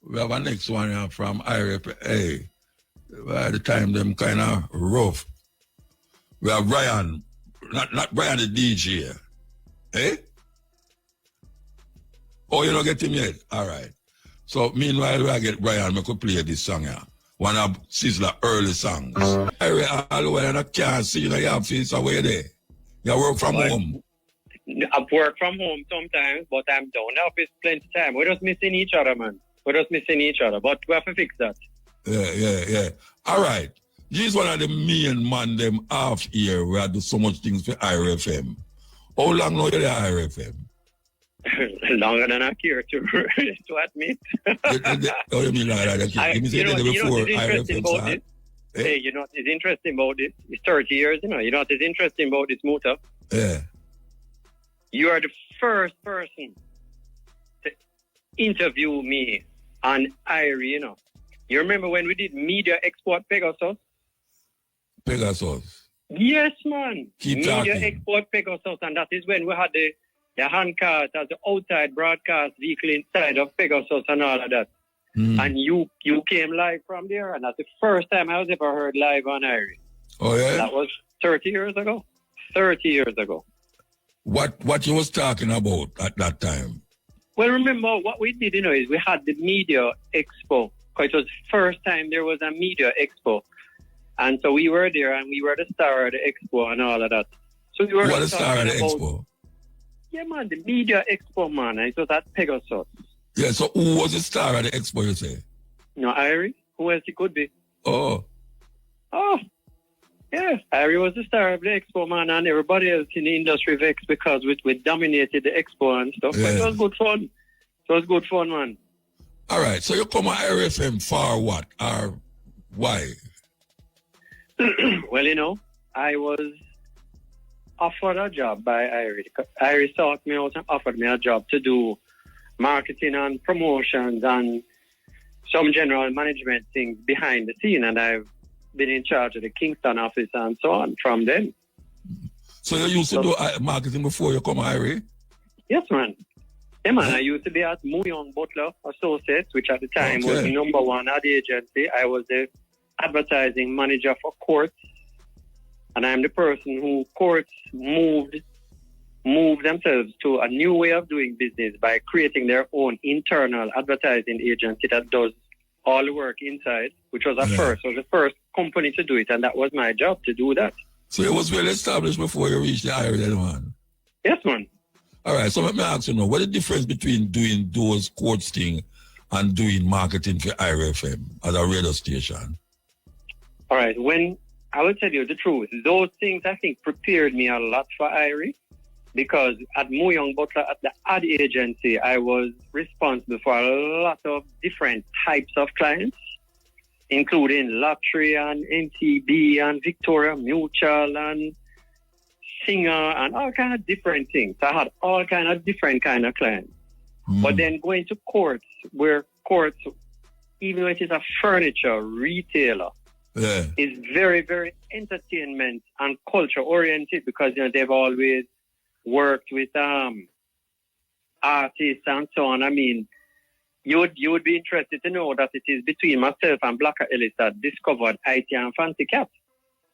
we have a next one here from IRFM. Hey, by the time them kind of rough. We have Brian, not Brian the DJ, eh? Oh, you don't get him yet? All right. So, meanwhile, I get Brian, I could play this song here. One of Sizzler early songs. All the way, and I can't see you have face away there. You work from But home. I work from home sometimes, but I'm down in the office plenty of time. We're just missing each other, man. We're just missing each other. But we have to fix that. Yeah. All right. He's one of the main man them half here where I do so much things for IRFM. How long now you the IRFM? Longer than I care to admit. Oh, you mean like that? Give me say that before IRFM start. Hey, you know what is interesting about this? It's 30 years, you know. You know what is interesting about this, Muta? Yeah. You are the first person to interview me on IRE, you know. You remember when we did Media Export Pegasus? Pegasus. Yes, man. Keep Media talking. Export Pegasus, and that is when we had the handcart as the outside broadcast vehicle inside of Pegasus and all of that. And you came live from there, and that's the first time I was ever heard live on IRE. Oh, yeah? That was 30 years ago. 30 years ago. What you was talking about at that time? Well, remember, what we did, you know, is we had the Media Expo. Because it was the first time there was a Media Expo. And so we were there, and we were the star of the Expo and all of that. So we were What the star of the about, Expo? Yeah, man, the Media Expo, man. And it was at Pegasus. Yeah, so who was the star of the Expo, you say? No, Irie. Who else it could be? Oh, Yeah, Irie was the star of the Expo, man, and everybody else in the industry vexed because we dominated the Expo and stuff. But it was good fun. It was good fun, man. all right. So you come at IRFM for what? Or why? Well, you know, I was offered a job by Irie. Irie sought me out and offered me a job to do marketing and promotions and some general management things behind the scene, and I've been in charge of the Kingston office and so on from then. So you used to do marketing before you come at IRE? Yes, man. Yeah, man. I used to be at Young Butler Associates, which at the time was the number one ad agency. I was the advertising manager for Courts, and I'm the person who Courts moved themselves to a new way of doing business by creating their own internal advertising agency that does all the work inside, which was first. It was the first company to do it, and that was my job to do that. So it was well established before you reached the IRE, then, man? Yes, man. All right, so let me ask you now, what's the difference between doing those Courts thing and doing marketing for IRFM as a radio station? All right, when I will tell you the truth, those things I think prepared me a lot for IRE, because at Young Butler, at the ad agency, I was responsible for a lot of different types of clients, including Lottery and NTB and Victoria Mutual and Singer and all kind of different things. I had all kind of different kind of clients. But then going to Courts, where Courts, even though it is a furniture retailer, is very, very entertainment and culture oriented, because you know they've always worked with artists and so on. I mean, you would be interested to know that it is between myself and Blacker Ellis that discovered IT and Fancy Cat,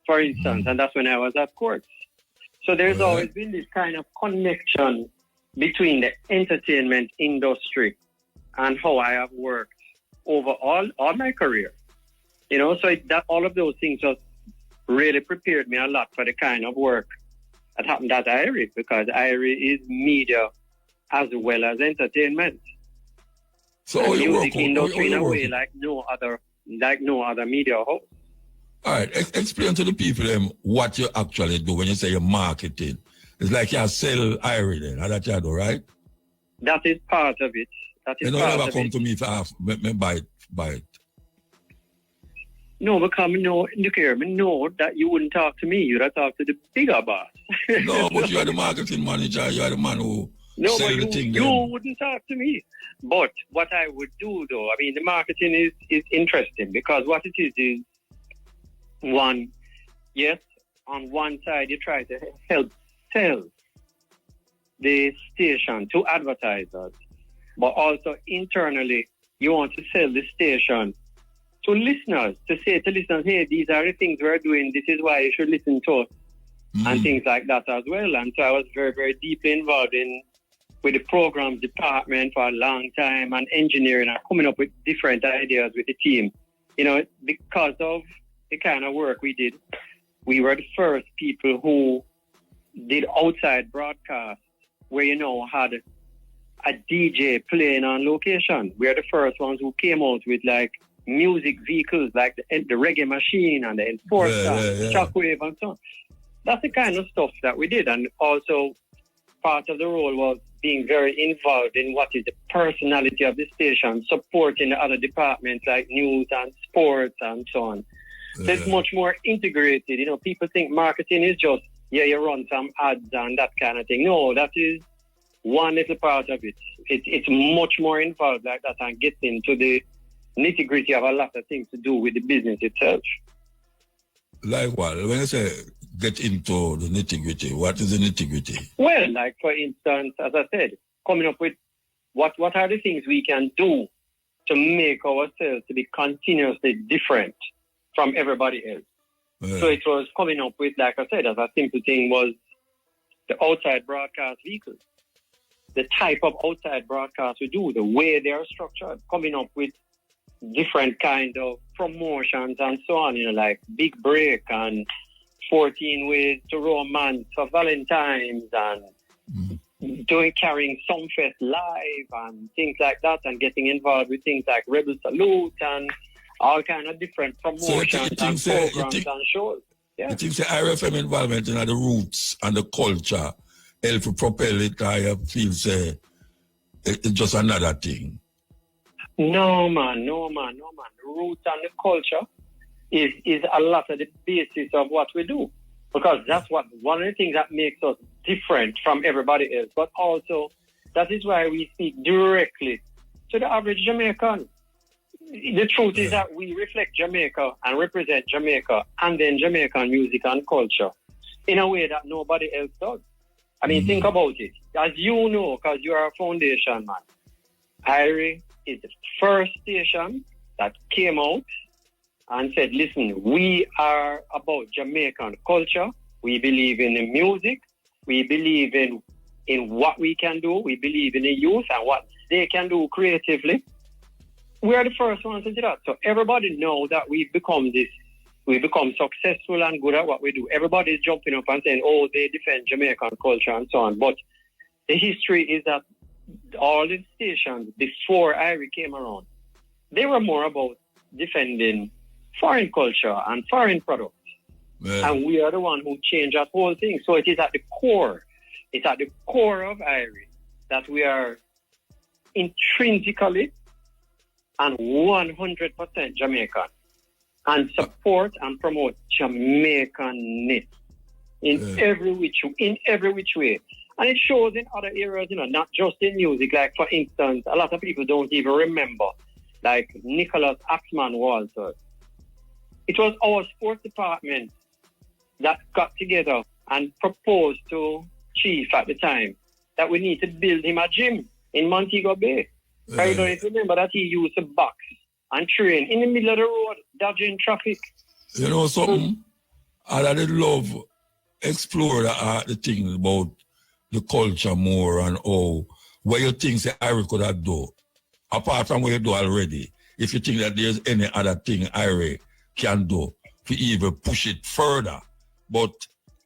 for instance, and that's when I was at Courts. So there's always been this kind of connection between the entertainment industry and how I have worked over all my career. You know, so that all of those things just really prepared me a lot for the kind of work that happened at IRE, because IRE is media as well as entertainment. So how you music work, industry in a way like no other media house. All right, explain to the people what you actually do when you say you're marketing. It's like you sell IRE then, how that you do, right? That is part of it. That is you part don't ever of come it. to me for me buy it. No, because look here, I know that you wouldn't talk to me. You'd have talked to the bigger boss. No, but you are the marketing manager. You are the man who sell the thing. You wouldn't talk to me. But what I would do, though, I mean, the marketing is interesting, because what it is one, yes, on one side you try to help sell the station to advertisers, but also internally you want to sell the station to listeners, to say to listeners, hey, these are the things we're doing, this is why you should listen to us, and things like that as well. And so I was very, very deeply involved with the programs department for a long time, and engineering, and coming up with different ideas with the team. You know, because of the kind of work we did, we were the first people who did outside broadcast where, had a DJ playing on location. We are the first ones who came out with like music vehicles like the reggae machine and the Enforcer, Shockwave and so on. That's the kind of stuff that we did. And also part of the role was being very involved in what is the personality of the station, supporting the other departments like news and sports and so on. So it's much more integrated. People think marketing is just, you run some ads and that kind of thing. No, that is one little part of it. It's much more involved like that and gets into the nitty-gritty of a lot of things to do with the business itself. Like what? When you say get into the nitty-gritty, what is the nitty-gritty? Well, like for instance, as I said, coming up with what are the things we can do to make ourselves to be continuously different from everybody else. Yeah. So it was coming up with, like I said, as a simple thing was the outside broadcast vehicles. The type of outside broadcast we do, the way they are structured, coming up with different kind of promotions and so on, like Big Break and 14 Ways to Romance for Valentine's and carrying Songfest live and things like that, and getting involved with things like Rebel Salute and all kind of different promotions and programs and shows. Yeah. You think the IRFM involvement in the roots and the culture help to propel it? I feel it's just another thing. No, man. The roots and the culture is a lot of the basis of what we do. Because that's one of the things that makes us different from everybody else. But also, that is why we speak directly to the average Jamaican. The truth is that we reflect Jamaica and represent Jamaica and then Jamaican music and culture in a way that nobody else does. I mean, think about it. As you know, because you are a foundation man, Irie is the first station that came out and said, listen, we are about Jamaican culture. We believe in the music. We believe in what we can do. We believe in the youth and what they can do creatively. We are the first ones to do that. So everybody knows that we've become successful and good at what we do. Everybody's jumping up and saying, oh, they defend Jamaican culture and so on. But the history is that all the stations before Irie came around, they were more about defending foreign culture and foreign products. Yeah. And we are the one who changed that whole thing. So it is at the core. It's at the core of Irie that we are intrinsically and 100% Jamaican and support and promote Jamaicanness in every which way. And it shows in other areas, not just in music. Like, for instance, a lot of people don't even remember, like Nicholas Axman Walter. It was our sports department that got together and proposed to Chief at the time that we need to build him a gym in Montego Bay. I don't even remember that he used to box and train in the middle of the road, dodging traffic. You know something? I did love explore the thing about the culture more and what you think Irie could have done. Apart from what you do already, if you think that there's any other thing Irie can do to even push it further. But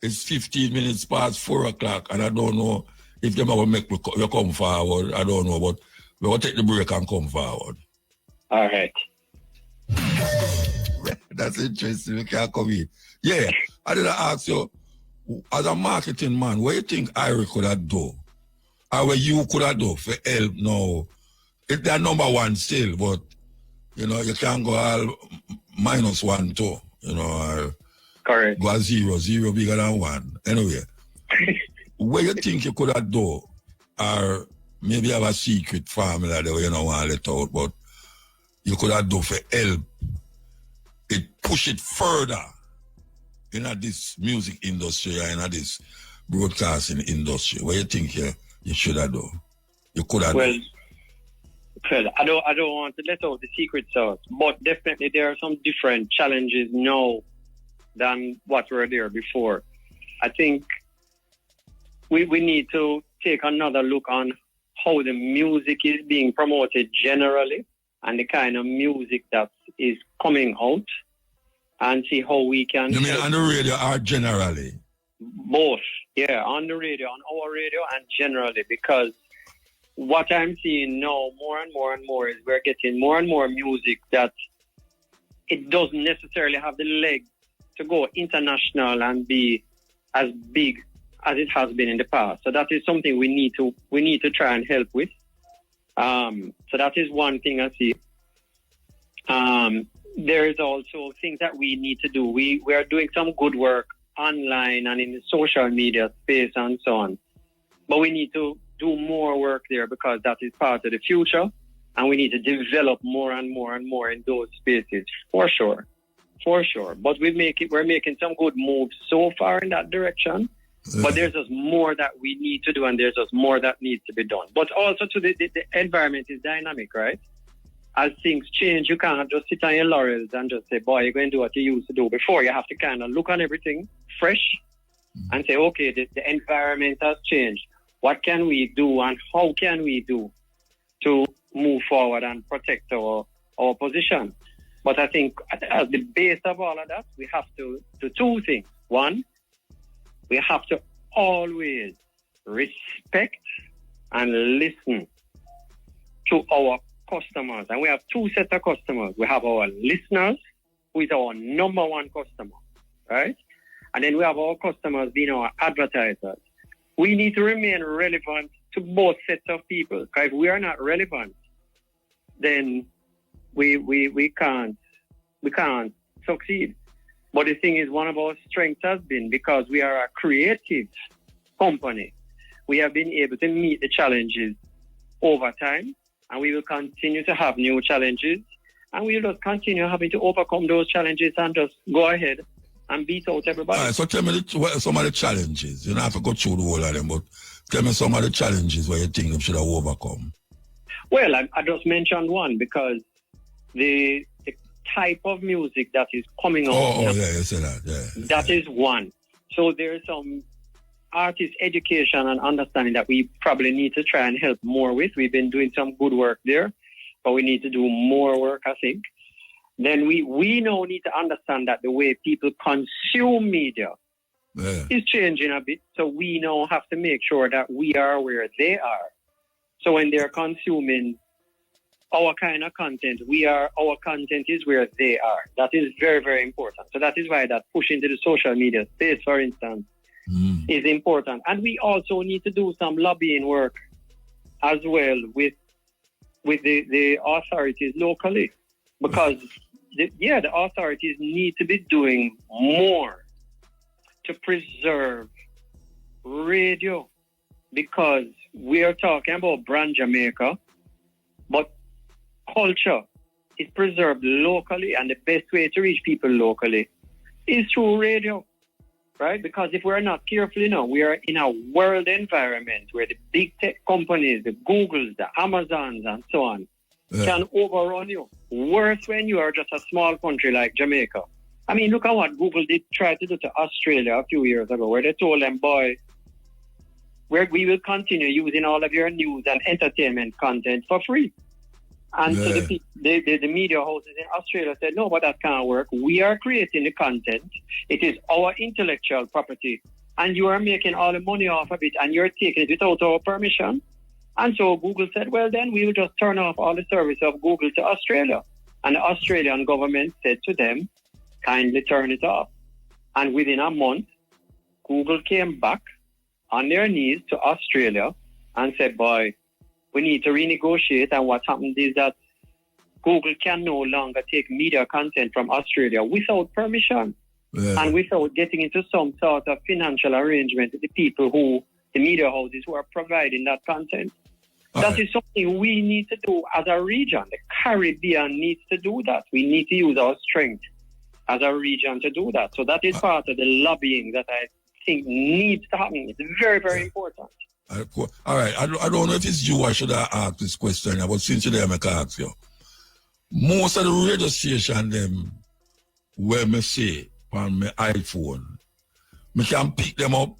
it's 15 minutes past 4 o'clock and I don't know if them will make you come forward. I don't know, but we'll take the break and come forward. All right. That's interesting. We can come in. Yeah, I did ask you, as a marketing man, what do you think Irie could have done? Or what you could have done for help now? It's their number one still, but, you can't go all -1 too, or correct. Go 0 bigger than 1. Anyway, what do you think you could have done? Or maybe have a secret formula that you don't want to let out, but you could have done for help it push it further in this music industry and in this broadcasting industry. What do you think you should have done? You could have done? Well, I don't want to let out the secret sauce, but definitely there are some different challenges now than what were there before. I think we need to take another look on how the music is being promoted generally and the kind of music that is coming out and see how we can... You mean on the radio or generally? Both, yeah, on the radio, on our radio, and generally, because what I'm seeing now more and more and more is we're getting more and more music that it doesn't necessarily have the leg to go international and be as big as it has been in the past. So that is something we need to try and help with. So that is one thing I see. There is also things that we need to do. We are doing some good work online and in the social media space and so on. But we need to do more work there because that is part of the future. And we need to develop more and more and more in those spaces, for sure. But we're making some good moves so far in that direction. Yeah. But there's just more that we need to do, and there's just more that needs to be done. But also, the environment is dynamic, right? As things change, you can't just sit on your laurels and just say, boy, you're going to do what you used to do before. You have to kind of look on everything fresh and say, okay, the environment has changed. What can we do and how can we do to move forward and protect our position? But I think at the base of all of that, we have to do two things. One, we have to always respect and listen to our customers. And we have two sets of customers. We have our listeners, who is our number one customer, right? And then we have our customers being our advertisers. We need to remain relevant to both sets of people. Because if we are not relevant, then we can't succeed. But the thing is, one of our strengths has been, because we are a creative company, we have been able to meet the challenges over time, and we will continue to have new challenges, and we will just continue having to overcome those challenges and just go ahead and beat out everybody. All right, so tell me some of the challenges. You don't have to go through the whole of them, but tell me some of the challenges where you think they should have overcome. Well, I just mentioned one, because the type of music that is coming out. Oh, yeah, you said that. Yeah, that is one. So there's some artist education and understanding that we probably need to try and help more with. We've been doing some good work there, but we need to do more work, I think. Then we now need to understand that the way people consume media is changing a bit. So we now have to make sure that we are where they are. So when they're consuming our kind of content, our content is where they are. That is very, very important. So that is why that push into the social media space, for instance, is important. And we also need to do some lobbying work as well with the authorities locally, because the authorities need to be doing more to preserve radio, because we are talking about brand Jamaica, but culture is preserved locally, and the best way to reach people locally is through radio, right? Because if we're not careful, we are in a world environment where the big tech companies, the Googles, the Amazons, and so on, can overrun you. Worse when you are just a small country like Jamaica. I mean, look at what Google did try to do to Australia a few years ago, where they told them, boy, we will continue using all of your news and entertainment content for free. And so the media houses in Australia said, no, but that can't work. We are creating the content. It is our intellectual property. And you are making all the money off of it, and you're taking it without our permission. And so Google said, well, then we will just turn off all the service of Google to Australia. And the Australian government said to them, kindly turn it off. And within a month, Google came back on their knees to Australia and said, boy, we need to renegotiate. And what happened is that Google can no longer take media content from Australia without permission and without getting into some sort of financial arrangement with the people the media houses who are providing that content. That is something we need to do as a region. The Caribbean needs to do that. We need to use our strength as a region to do that. So that is part of the lobbying that I think needs to happen. It's very, very important. All right. I don't know if it's you I should have asked this question, but since you're there, I can ask you. Most of the radio station them where me say on my iPhone, me can pick them up,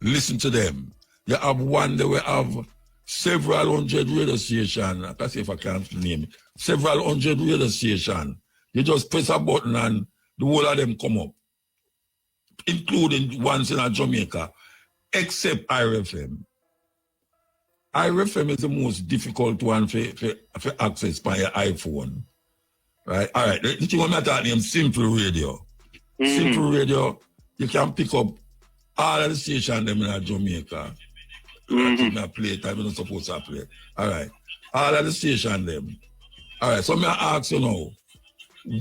listen to them. You have one that will have several hundred radio stations. I can see if I can't name it. Several hundred radio stations. You just press a button and the whole of them come up. including ones in Jamaica, except IRFM. IRFM is the most difficult one for access by your iPhone. Right? All right. The thing I'm talking about, Simple Radio. Simple Radio, you can pick up all of the stations them in Jamaica. I play it, I'm not supposed to play. All right. All of the stations them. All right. So I'm going to ask you now,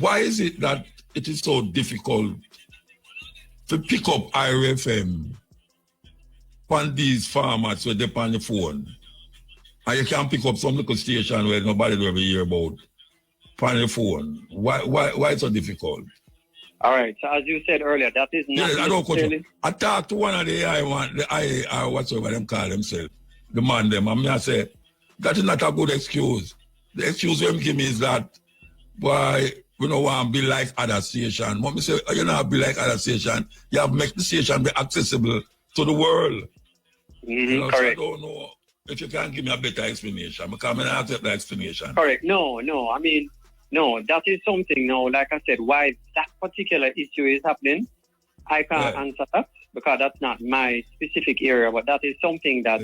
why is it that it is so difficult to pick up IRFM on these formats where they're on the phone? And you can pick up some little station where nobody will ever hear about on the phone. Why so difficult? All right. So as you said earlier, that is not I don't control. I talked to one of the IA whatsoever them call themselves, the man them, and I say, that is not a good excuse. The excuse them give me is that, why we don't want to be like other station. What me say, you not be like other station, you have to make the station be accessible to the world. Correct. So I don't know if you can give me a better explanation, because I'm going to accept the explanation. Correct. No, I mean, no, that is something now, like I said, why that particular issue is happening, I can't answer that because that's not my specific area, but that is something that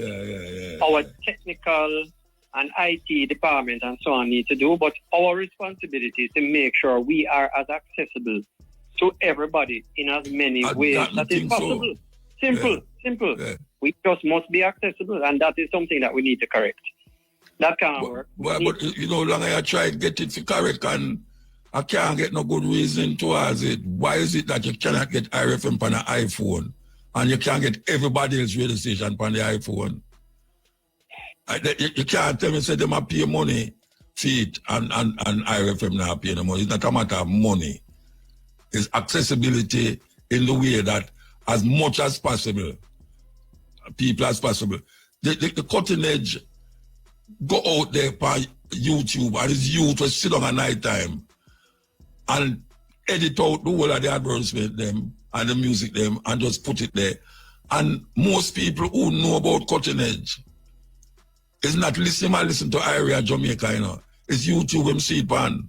our technical and IT department and so on need to do. But our responsibility is to make sure we are as accessible to everybody in as many ways that is possible. So. Simple. Yeah. We just must be accessible, and that is something that we need to correct. That can't work. But you know, long I try to get it to correct, and I can't get no good reason towards it. Why is it that you cannot get IRFM on an iPhone, and you can't get everybody else's radio station on the iPhone? You can't tell me, say them a pay money for it, and IRFM not pay no money. It's not a matter of money. It's accessibility in the way that as much as possible, people as possible. The cutting edge go out there by YouTube, and his youth will sit on at night time and edit out the whole of the advertisement them and the music them and just put it there. And most people who know about cutting edge is not listen to area Jamaica, you know. It's YouTube them see it pan.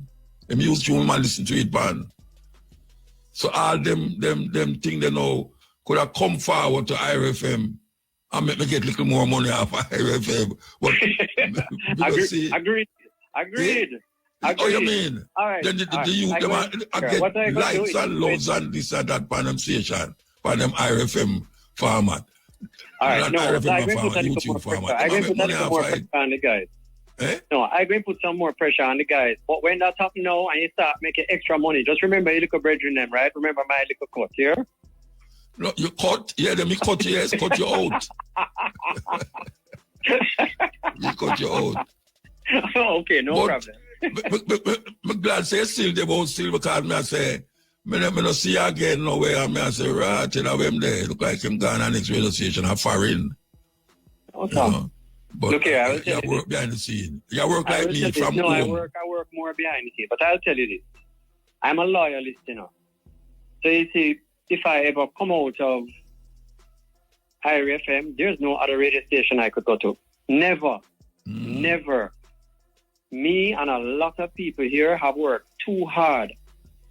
Them YouTube them listen to it pan. So all them thing they know could have come forward to IRFM and make me get a little more money off IRFM. But Agreed. Oh, you mean? All right. Then the youth them get likes and loves and this and that on them station, on them IRFM format. All right, no, IRFM I agree with YouTube format. I agree with some more pressure on the guys. No, I agree put some more pressure on the guys. But when that's happening now and you start making extra money, just remember your little brethren them, right? Remember my little cut here? No, you cut? Yeah, let me cut you, yes, cut you out. We cut you out. Okay, no problem. I'm glad say still they won't still because me I say, me no see you again nowhere, and me I say, right, tell him there, look like him gone and next radio station are foreign. Okay. You know? But look here, I will tell you work behind the scene. You work like me from no, home. I work more behind the scene. But I'll tell you this. I'm a loyalist, you know. So you see, if I ever come out of IRFM, there's no other radio station I could go to. Never. Me and a lot of people here have worked too hard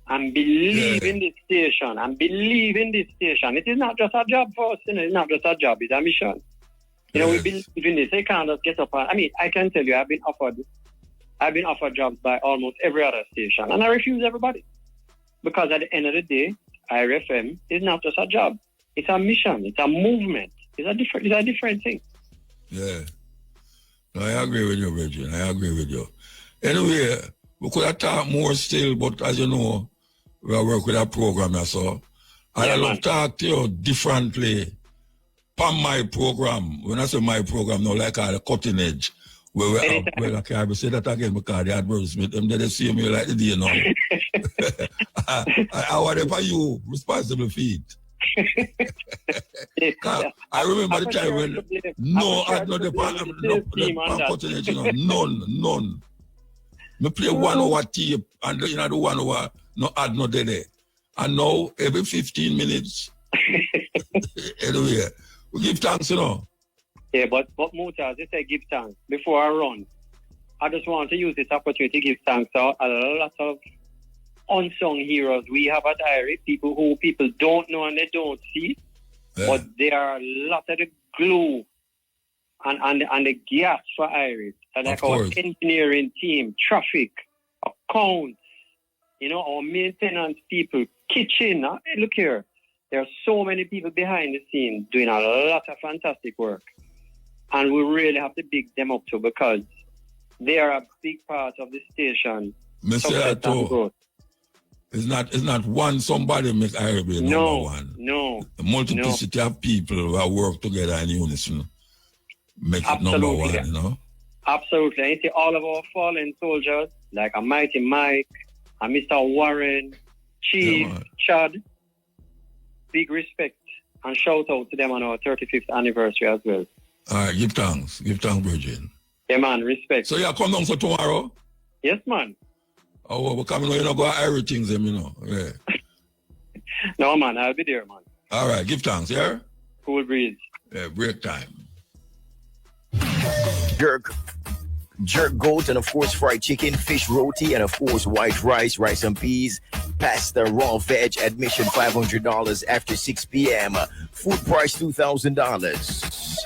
and believe in this station It is not just a job for us, you know, it's not just a job, it's a mission. You know, we believe in this. They can't just get up and, I mean, I can tell you, I've been offered jobs by almost every other station, and I refuse everybody. Because at the end of the day, IRFM is not just a job. It's a mission. It's a movement. It's a different thing. Yeah. No, I agree with you, Bridget. I agree with you. Anyway, we could have talked more still, but as you know, we work with a program, so I love to talk to you differently. On my program, when I say my program, now like the cutting edge, where we well, I can't say that again because the advertisement, them they see me like the day now. I whatever you responsible for it. I remember the time when I no the cutting edge, you know, none. Me play 1 hour tape and you know the 1 hour no add no there. And now every 15 minutes. Anyway. We give thanks, you know. Yeah, but Mutas, they say give thanks. Before I run, I just want to use this opportunity to give thanks to a lot of unsung heroes we have at Irie, people who people don't know and they don't see, but they are a lot of the glue and the gas for Irie. And like our engineering team, traffic, accounts, our maintenance people, kitchen. Hey, look here. There are so many people behind the scenes doing a lot of fantastic work. And we really have to big them up too because they are a big part of the station. Mr. It's not one somebody make Irie be number one. No. The multiplicity of people who work together in unison make it number one, Absolutely. And you see all of our fallen soldiers, like a Mighty Mike, and Mr. Warren, Chief, Chad, big respect and shout out to them on our 35th anniversary as well. All right, give thanks. Give thanks, Virgin. Yeah, man, respect. So you come down for tomorrow? Yes, man. Oh, well, because you don't go Irish things, Yeah. No, man, I'll be there, man. All right, give thanks, yeah? Cool breeze. Yeah, break time. Jerk goat, and of course fried chicken, fish roti, and of course white rice and peas, pasta, raw veg. Admission $500 after 6 p.m. Food price $2,000.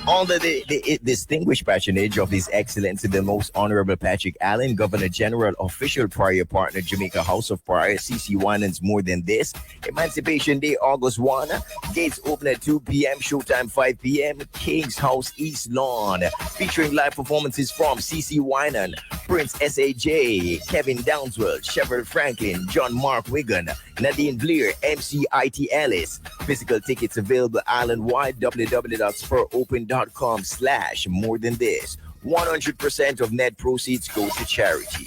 Under the distinguished patronage of His Excellency the Most Honorable Patrick Allen, Governor General, official prayer partner, Jamaica House of Prayer, CC Winans More Than This, Emancipation Day, August 1, gates open at 2 p.m., showtime 5 p.m., King's House, East Lawn, featuring live performances from CC Winan, Prince S.A.J., Kevin Downswell, Shepard Franklin, John Mark Wigan, Nadine Blear, MC IT Ellis. Physical tickets available island-wide, www.spuropen.com/more than this. 100% of net proceeds go to charity.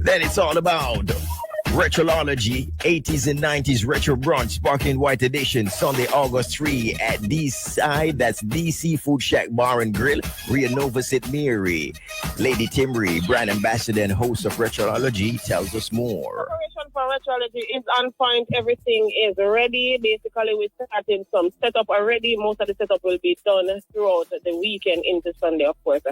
Then it's all about Retrology, 80s and 90s Retro Brunch, Sparkling White Edition, Sunday, August 3 at D-Side. That's DC Food Shack Bar and Grill, Ria Nova St. Mary. Lady Timry, brand ambassador and host of Retrology, tells us more. Preparation for Retrology is on point. Everything is ready. Basically, we're starting some setup already. Most of the setup will be done throughout the weekend into Sunday, of course.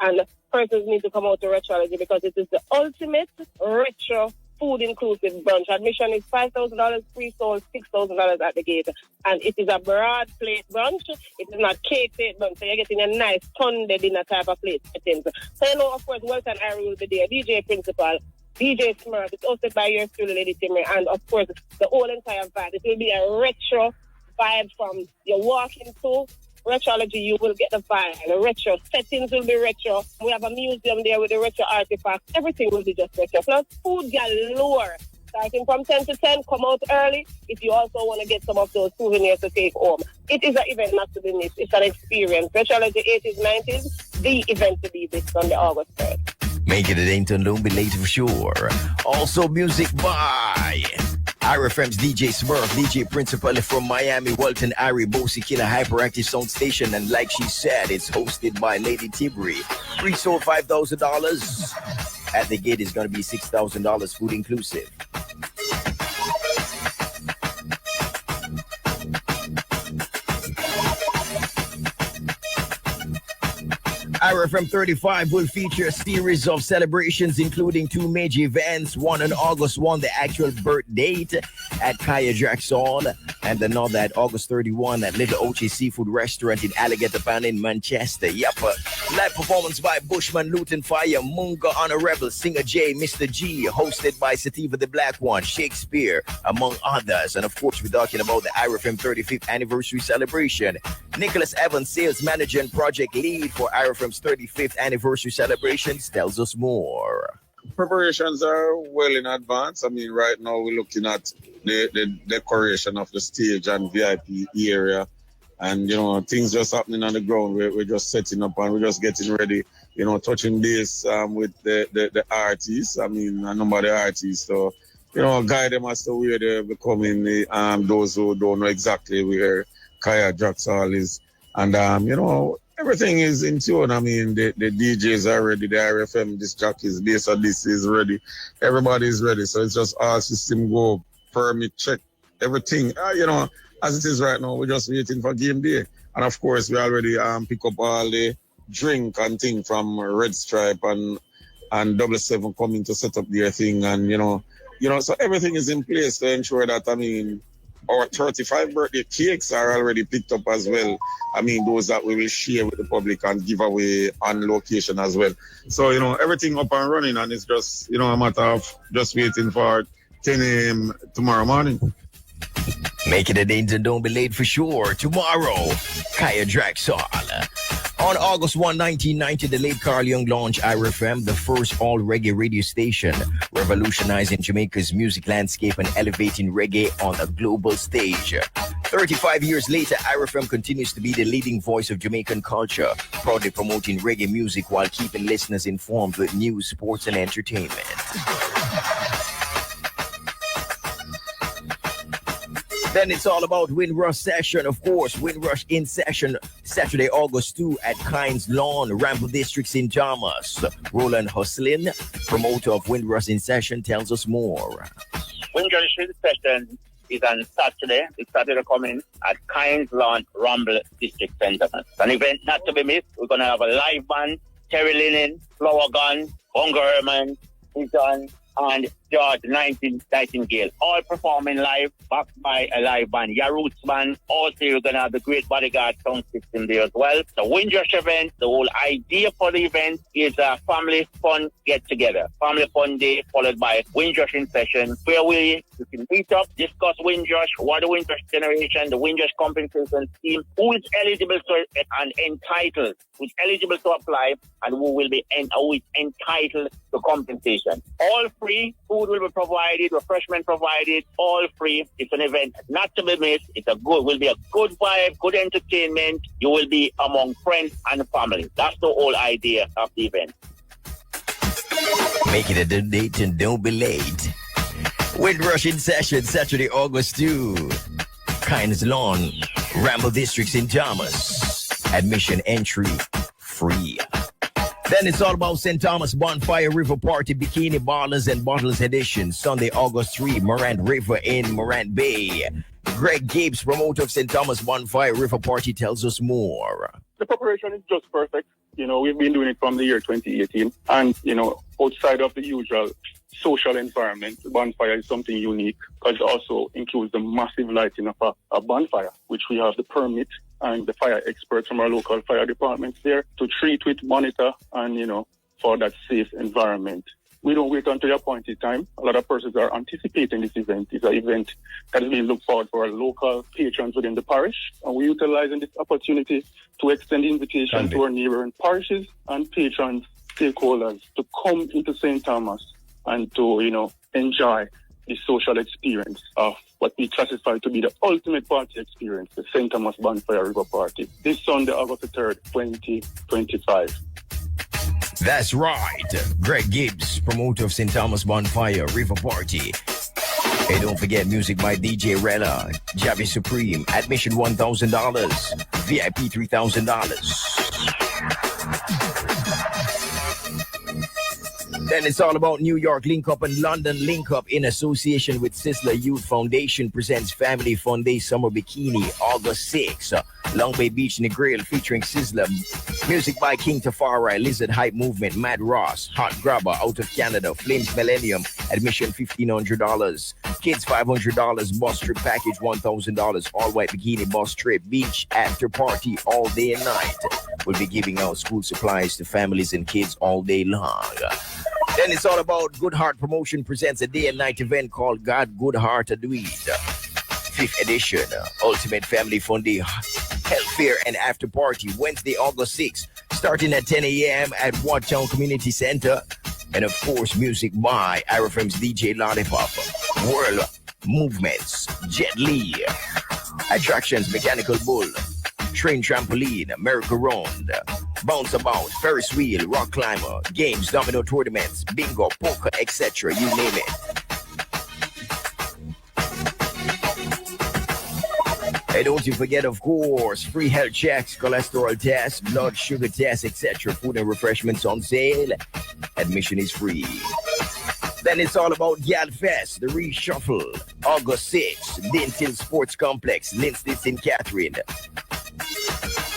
And persons need to come out to Retrology because it is the ultimate retro food inclusive brunch. Admission is $5,000, pre-sold $6,000 at the gate. And it is a broad plate brunch. It is not cake plate brunch. So you're getting a nice Sunday dinner type of plate settings. So of course, Welton Irie will be there. DJ Principal, DJ Smurf. It's hosted by your student, Lady Timmy. And of course, the whole entire vibe. It will be a retro vibe from your walking to Retrology. You will get the vibe. The retro settings will be retro. We have a museum there with the retro artifacts. Everything will be just retro. Plus food galore. Starting from 10 to 10, come out early if you also want to get some of those souvenirs to take home. It is an event not to be missed. It's an experience. Retrology 80s, 90s, the event to be this Sunday, August 3rd. Make it at Ainton, don't be late for sure. Also music by IRFM's DJ Smurf, DJ Principal from Miami, Walton Irie, Bosie Killer Hyperactive Sound Station, and like she said, it's hosted by Lady Tibri. Pre-sold $5,000. At the gate is going to be $6,000, food inclusive. IRFM 35 will feature a series of celebrations, including two major events. One on August 1, the actual birth date at Kaya Jackson, and another at August 31 at Little Ochi Seafood Restaurant in Alligator Pan in Manchester. Yep. Live performance by Bushman, Luton Fire, Munga Honorable, Singer J, Mr. G, hosted by Sativa the Black One, Shakespeare, among others. And of course, we're talking about the IRFM 35th anniversary celebration. Nicholas Evans, sales manager and project lead for IRFM's 35th anniversary celebrations, tells us more. Preparations are well in advance. I mean, right now we're looking at the decoration of the stage and VIP area. And, things just happening on the ground. We're just setting up and we're just getting ready, touching base with the artists. I mean, a number of the artists. So, guide them as to where they're becoming, those who don't know exactly where Kaya Jackson is. And, everything is in tune. I mean, the DJs are ready, the RFM, this jockeys, this is ready. Everybody is ready. So it's just all system go, permit check, everything. As it is right now, we're just waiting for game day. And of course, we already pick up all the drink and thing from Red Stripe and 77 coming to set up their thing. And, so everything is in place to ensure that, our 35 birthday cakes are already picked up as well. Those that we will share with the public and give away on location as well. So, everything up and running, and it's just, a matter of just waiting for 10 a.m. tomorrow morning. Make it a date and don't be late for sure. Tomorrow, Kaya Draxall. On August 1, 1990, the late Carl Young launched IRFM, the first all-reggae radio station, revolutionizing Jamaica's music landscape and elevating reggae on a global stage. 35 years later, IRFM continues to be the leading voice of Jamaican culture, proudly promoting reggae music while keeping listeners informed with news, sports, and entertainment. Then it's all about Windrush Session, of course. Windrush in session Saturday, August 2 at Kynes Lawn, Ramble District, St. Thomas. Roland Huslin, promoter of Windrush in session, tells us more. Windrush in session is on Saturday. It's Saturday coming at Kynes Lawn, Ramble District, St. Thomas. An event not to be missed. We're going to have a live band, Terry Linen, Flower Gun, Bunga Herman, Eaton, and George Nightingale, all performing live, backed by a live band, Ya Roots Band. Also, you're going to have the Great Bodyguard sound system there as well. The Windrush event, the whole idea for the event is a family fun get-together. Family fun day followed by Windrush in session, where you can meet up, discuss Windrush, what the Windrush generation, the Windrush compensation scheme, who is eligible to and entitled, who's eligible to apply, and who is entitled to compensation. All free. Food will be provided, refreshment provided, all free. It's an event not to be missed. Will be a good vibe, good entertainment. You will be among friends and family. That's the whole idea of the event. Make it a good date and don't be late. Windrush in session Saturday, August 2. Kynes Lawn, Ramble District, St. Thomas. Admission entry free. Then it's all about St. Thomas Bonfire River Party Bikini Ballers and Bottles Edition, Sunday, August 3, Morant River in Morant Bay. Greg Gibbs, promoter of St. Thomas Bonfire River Party, tells us more. The preparation is just perfect. We've been doing it from the year 2018. And, outside of the usual social environment, the bonfire is something unique because it also includes the massive lighting of a bonfire, which we have the permit and the fire experts from our local fire departments there to treat with, monitor, and, for that safe environment. We don't wait until the appointed time. A lot of persons are anticipating this event. It's an event that is being looked forward for our local patrons within the parish. And we're utilizing this opportunity to extend invitation to our neighboring parishes and patrons, stakeholders, to come into St. Thomas and to, enjoy the social experience of what we classify to be the ultimate party experience, the St. Thomas Bonfire River Party, this Sunday, August 3rd, 2025. That's right. Greg Gibbs, promoter of St. Thomas Bonfire River Party. Hey, don't forget music by DJ Rella, Javi Supreme. Admission $1,000. VIP $3,000. Then it's all about New York Link Up and London Link Up in association with Sizzler Youth Foundation presents Family Fun Day Summer Bikini, August 6. Long Bay Beach, Negril featuring Sizzler. Music by King Tafari, Lizard Hype Movement, Mad Ross, Hot Grabber out of Canada, Flames Millennium. Admission $1,500. Kids $500. Bus trip package $1,000. All white bikini bus trip. Beach after party all day and night. We'll be giving out school supplies to families and kids all day long. Then it's all about Good Heart Promotion presents a day and night event called God Good Heart Adweed. 5th edition, Ultimate Family Fun Day, Health Fair and After Party, Wednesday, August 6th, starting at 10 a.m. at Watertown Community Center. And of course, music by IRFM's DJ Lollipop, World Movements, Jet Li, Attractions, Mechanical Bull, Train Trampoline, Merry-Go-Round, Bounce About, Ferris Wheel, Rock Climber, Games, Domino Tournaments, Bingo, Poker, etc. You name it. And don't you forget, of course, free health checks, cholesterol tests, blood sugar tests, etc. Food and refreshments on sale. Admission is free. Then it's all about Gal Fest, the reshuffle. August 6th, Dintil Sports Complex, Linstead, St. Catherine.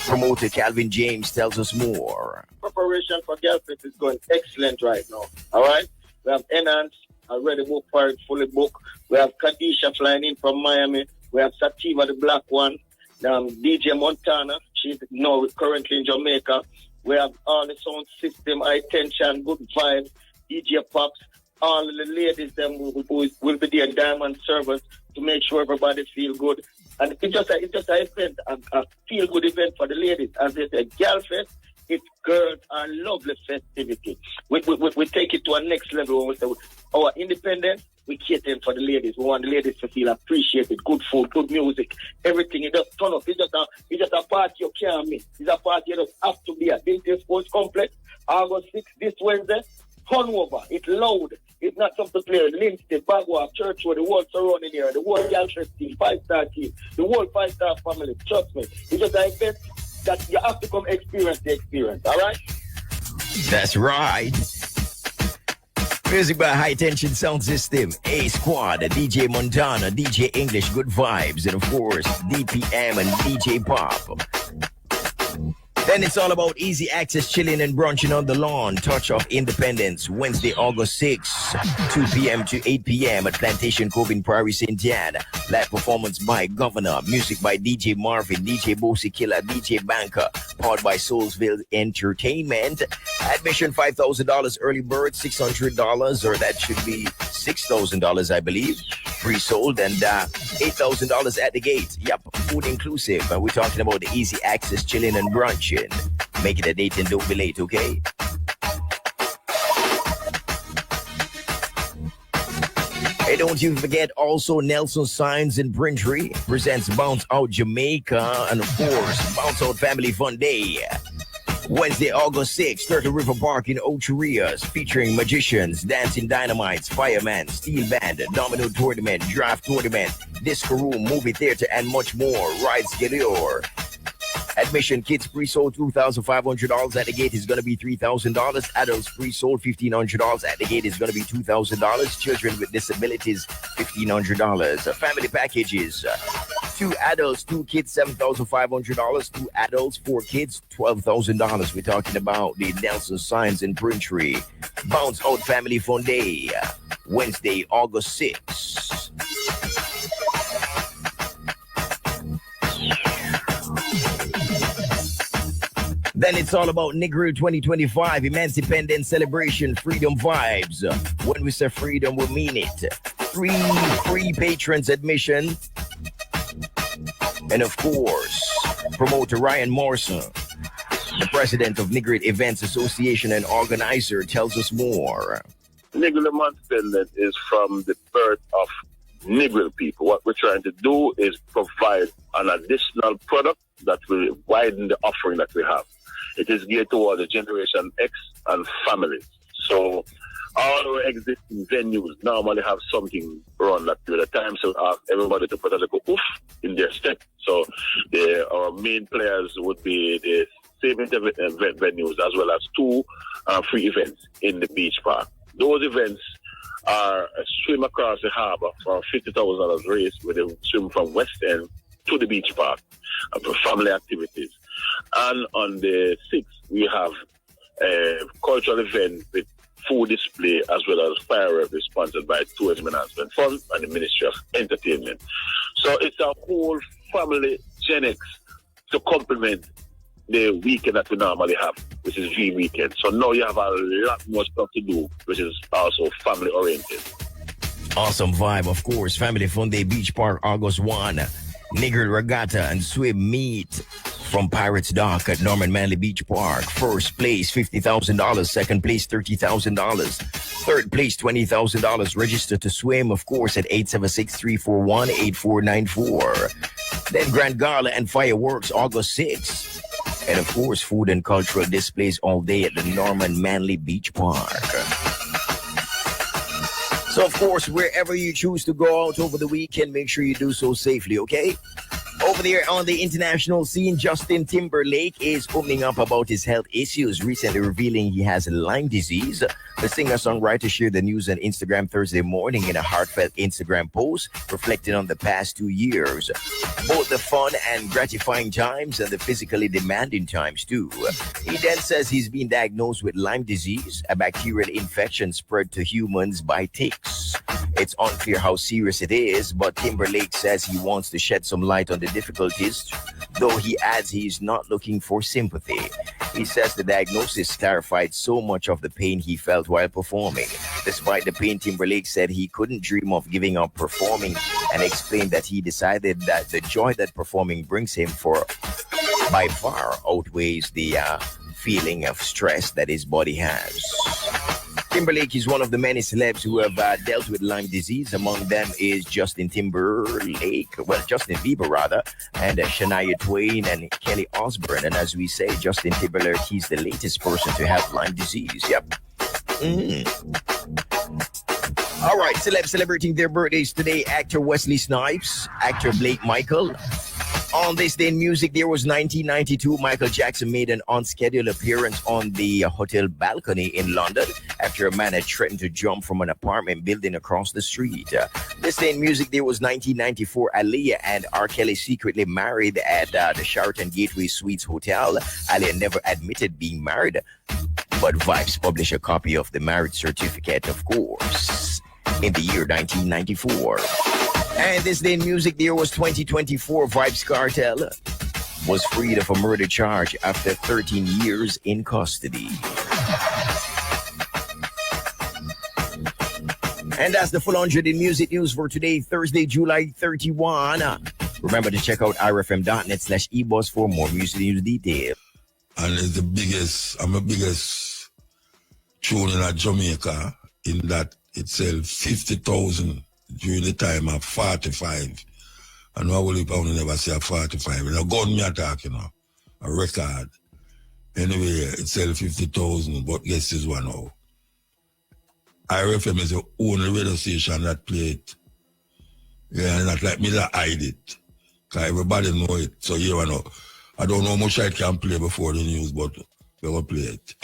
Promoter Calvin James tells us more. Preparation for Girlfriend is going excellent right now. All right? We have Enhance, already booked for it, fully booked. We have Kadisha flying in from Miami. We have Sativa, the black one. DJ Montana, she's now currently in Jamaica. We have all the sound system, high tension, good vibes, DJ Pops. All of the ladies them will be there, diamond servers, to make sure everybody feel good. And it's just an event, a feel good event for the ladies. As they say, Girlfest, it's girls and lovely festivity. We take it to a next level. We say our independence, we cater for the ladies. We want the ladies to feel appreciated, good food, good music, everything. It just turn up. It's just a party you can't miss. It's a party you just have to be at. Dintil Sports Complex, August 6th, this Wednesday. Hungover, it's loud. It's not something to play. Linstead, Bagua, Churchwood, the whole surrounding here, the whole Girlfriend team, 5-star team, the whole 5-star family. Trust me. It's just an event that you have to come experience the experience, all right? That's right. Music by High Tension Sound System, A Squad, DJ Montana, DJ English, Good Vibes, and of course, DPM and DJ Pop. Then it's all about easy access, chilling and brunching on the lawn. Touch of Independence, Wednesday, August 6, 2 p.m. to 8 p.m. at Plantation Cove in Prairie St. Anne. Live performance by Governor. Music by DJ Marvin, DJ Bossy Killer, DJ Banker. Powered by Soulsville Entertainment. Admission $5,000, early bird $600, or that should be $6,000, I believe. Pre-sold, and $8,000 at the gate. Yep, food inclusive. We're talking about the easy access, chilling and brunching. Make it a date and don't be late, okay? Hey, don't you forget also Nelson Signs in Braintree presents Bounce Out Jamaica, and of course, Bounce Out Family Fun Day. Wednesday, August 6th, Turtle River Park in Ocherias, featuring magicians, dancing dynamites, fireman, steel band, domino tournament, draft tournament, disco room, movie theater, and much more. Rides galore. Admission kids pre-sold $2,500 at the gate is going to be $3,000. Adults pre-sold $1,500 at the gate is going to be $2,000. Children with disabilities $1,500. Family packages: 2 adults, 2 kids $7,500. 2 adults, 4 kids $12,000. We're talking about the Nelson Signs in Braintree. Bounce Out Family Fun Day, Wednesday, August 6th. Then it's all about Negro 2025, Emancipendence Celebration, Freedom Vibes. When we say freedom, we mean it. Free patrons admission. And of course, promoter Ryan Morrison, the president of Negro Events Association and organizer, tells us more. Negro Emancipendence is from the birth of Negro people. What we're trying to do is provide an additional product that will widen the offering that we have. It is geared towards the Generation X and families. So all our existing venues normally have something around that period of time, so we ask everybody to put a little oof in their step. So our main players would be the same event venues as well as 2 free events in the beach park. Those events are a swim across the harbor for $50,000 race, with a swim from West End to the beach park for family activities. And on the 6th, we have a cultural event with food display as well as fireworks sponsored by Tourism Enhancement Fund and the Ministry of Entertainment. So it's a whole family Gen X to complement the weekend that we normally have, which is V weekend. So now you have a lot more stuff to do, which is also family oriented. Awesome vibe, of course. Family Fun Day, Beach Park, August 1. Nigger Regatta and Swim Meet from Pirates Dock at Norman Manley Beach Park. First place, $50,000. Second place, $30,000. Third place, $20,000. Register to swim, of course, at 876-341-8494. Then Grand Gala and fireworks, August 6th. And of course, food and cultural displays all day at the Norman Manley Beach Park. So, of course, wherever you choose to go out over the weekend, make sure you do so safely, okay? Over there on the international scene, Justin Timberlake is opening up about his health issues, recently revealing he has Lyme disease. The singer-songwriter shared the news on Instagram Thursday morning in a heartfelt Instagram post, reflecting on the past 2 years, both the fun and gratifying times and the physically demanding times too. He then says he's been diagnosed with Lyme disease, a bacterial infection spread to humans by ticks. It's unclear how serious it is, but Timberlake says he wants to shed some light on the difficulties, though he adds he's not looking for sympathy. He says the diagnosis clarified so much of the pain he felt while performing. Despite the pain, Timberlake said he couldn't dream of giving up performing and explained that he decided that the joy that performing brings him by far outweighs the feeling of stress that his body has. Timberlake is one of the many celebs who have dealt with Lyme disease. Among them is Justin Bieber rather, and Shania Twain and Kelly Osbourne. And as we say, Justin Timberlake, he's the latest person to have Lyme disease. Yep. All right, celebs celebrating their birthdays today. Actor Wesley Snipes, actor Blake Michael. On this day in music, there was 1992. Michael Jackson made an unscheduled appearance on the hotel balcony in London after a man had threatened to jump from an apartment building across the street. This day in music, there was 1994. Aaliyah and R. Kelly secretly married at the Sheraton Gateway Suites Hotel. Aaliyah never admitted being married, but Vibes published a copy of the marriage certificate, of course, in the year 1994. And this day in music, there was 2024. Vibes Cartel was freed of a murder charge after 13 years in custody. And that's the full 100 in music news for today, Thursday, July 31. Remember to check out irfm.net/ebuzz for more music news details. And it's I'm the biggest tune in Jamaica, in that itself 50,000 during the time of 45. And I will only never say 45. And a gun me attack, a record. Anyway, it's sell 50,000, but guess this one now. IRFM is the only radio station that play it. Yeah, and not like me that hide it. Because everybody know it. So you know, I don't know how much I can play before the news, but we will play it.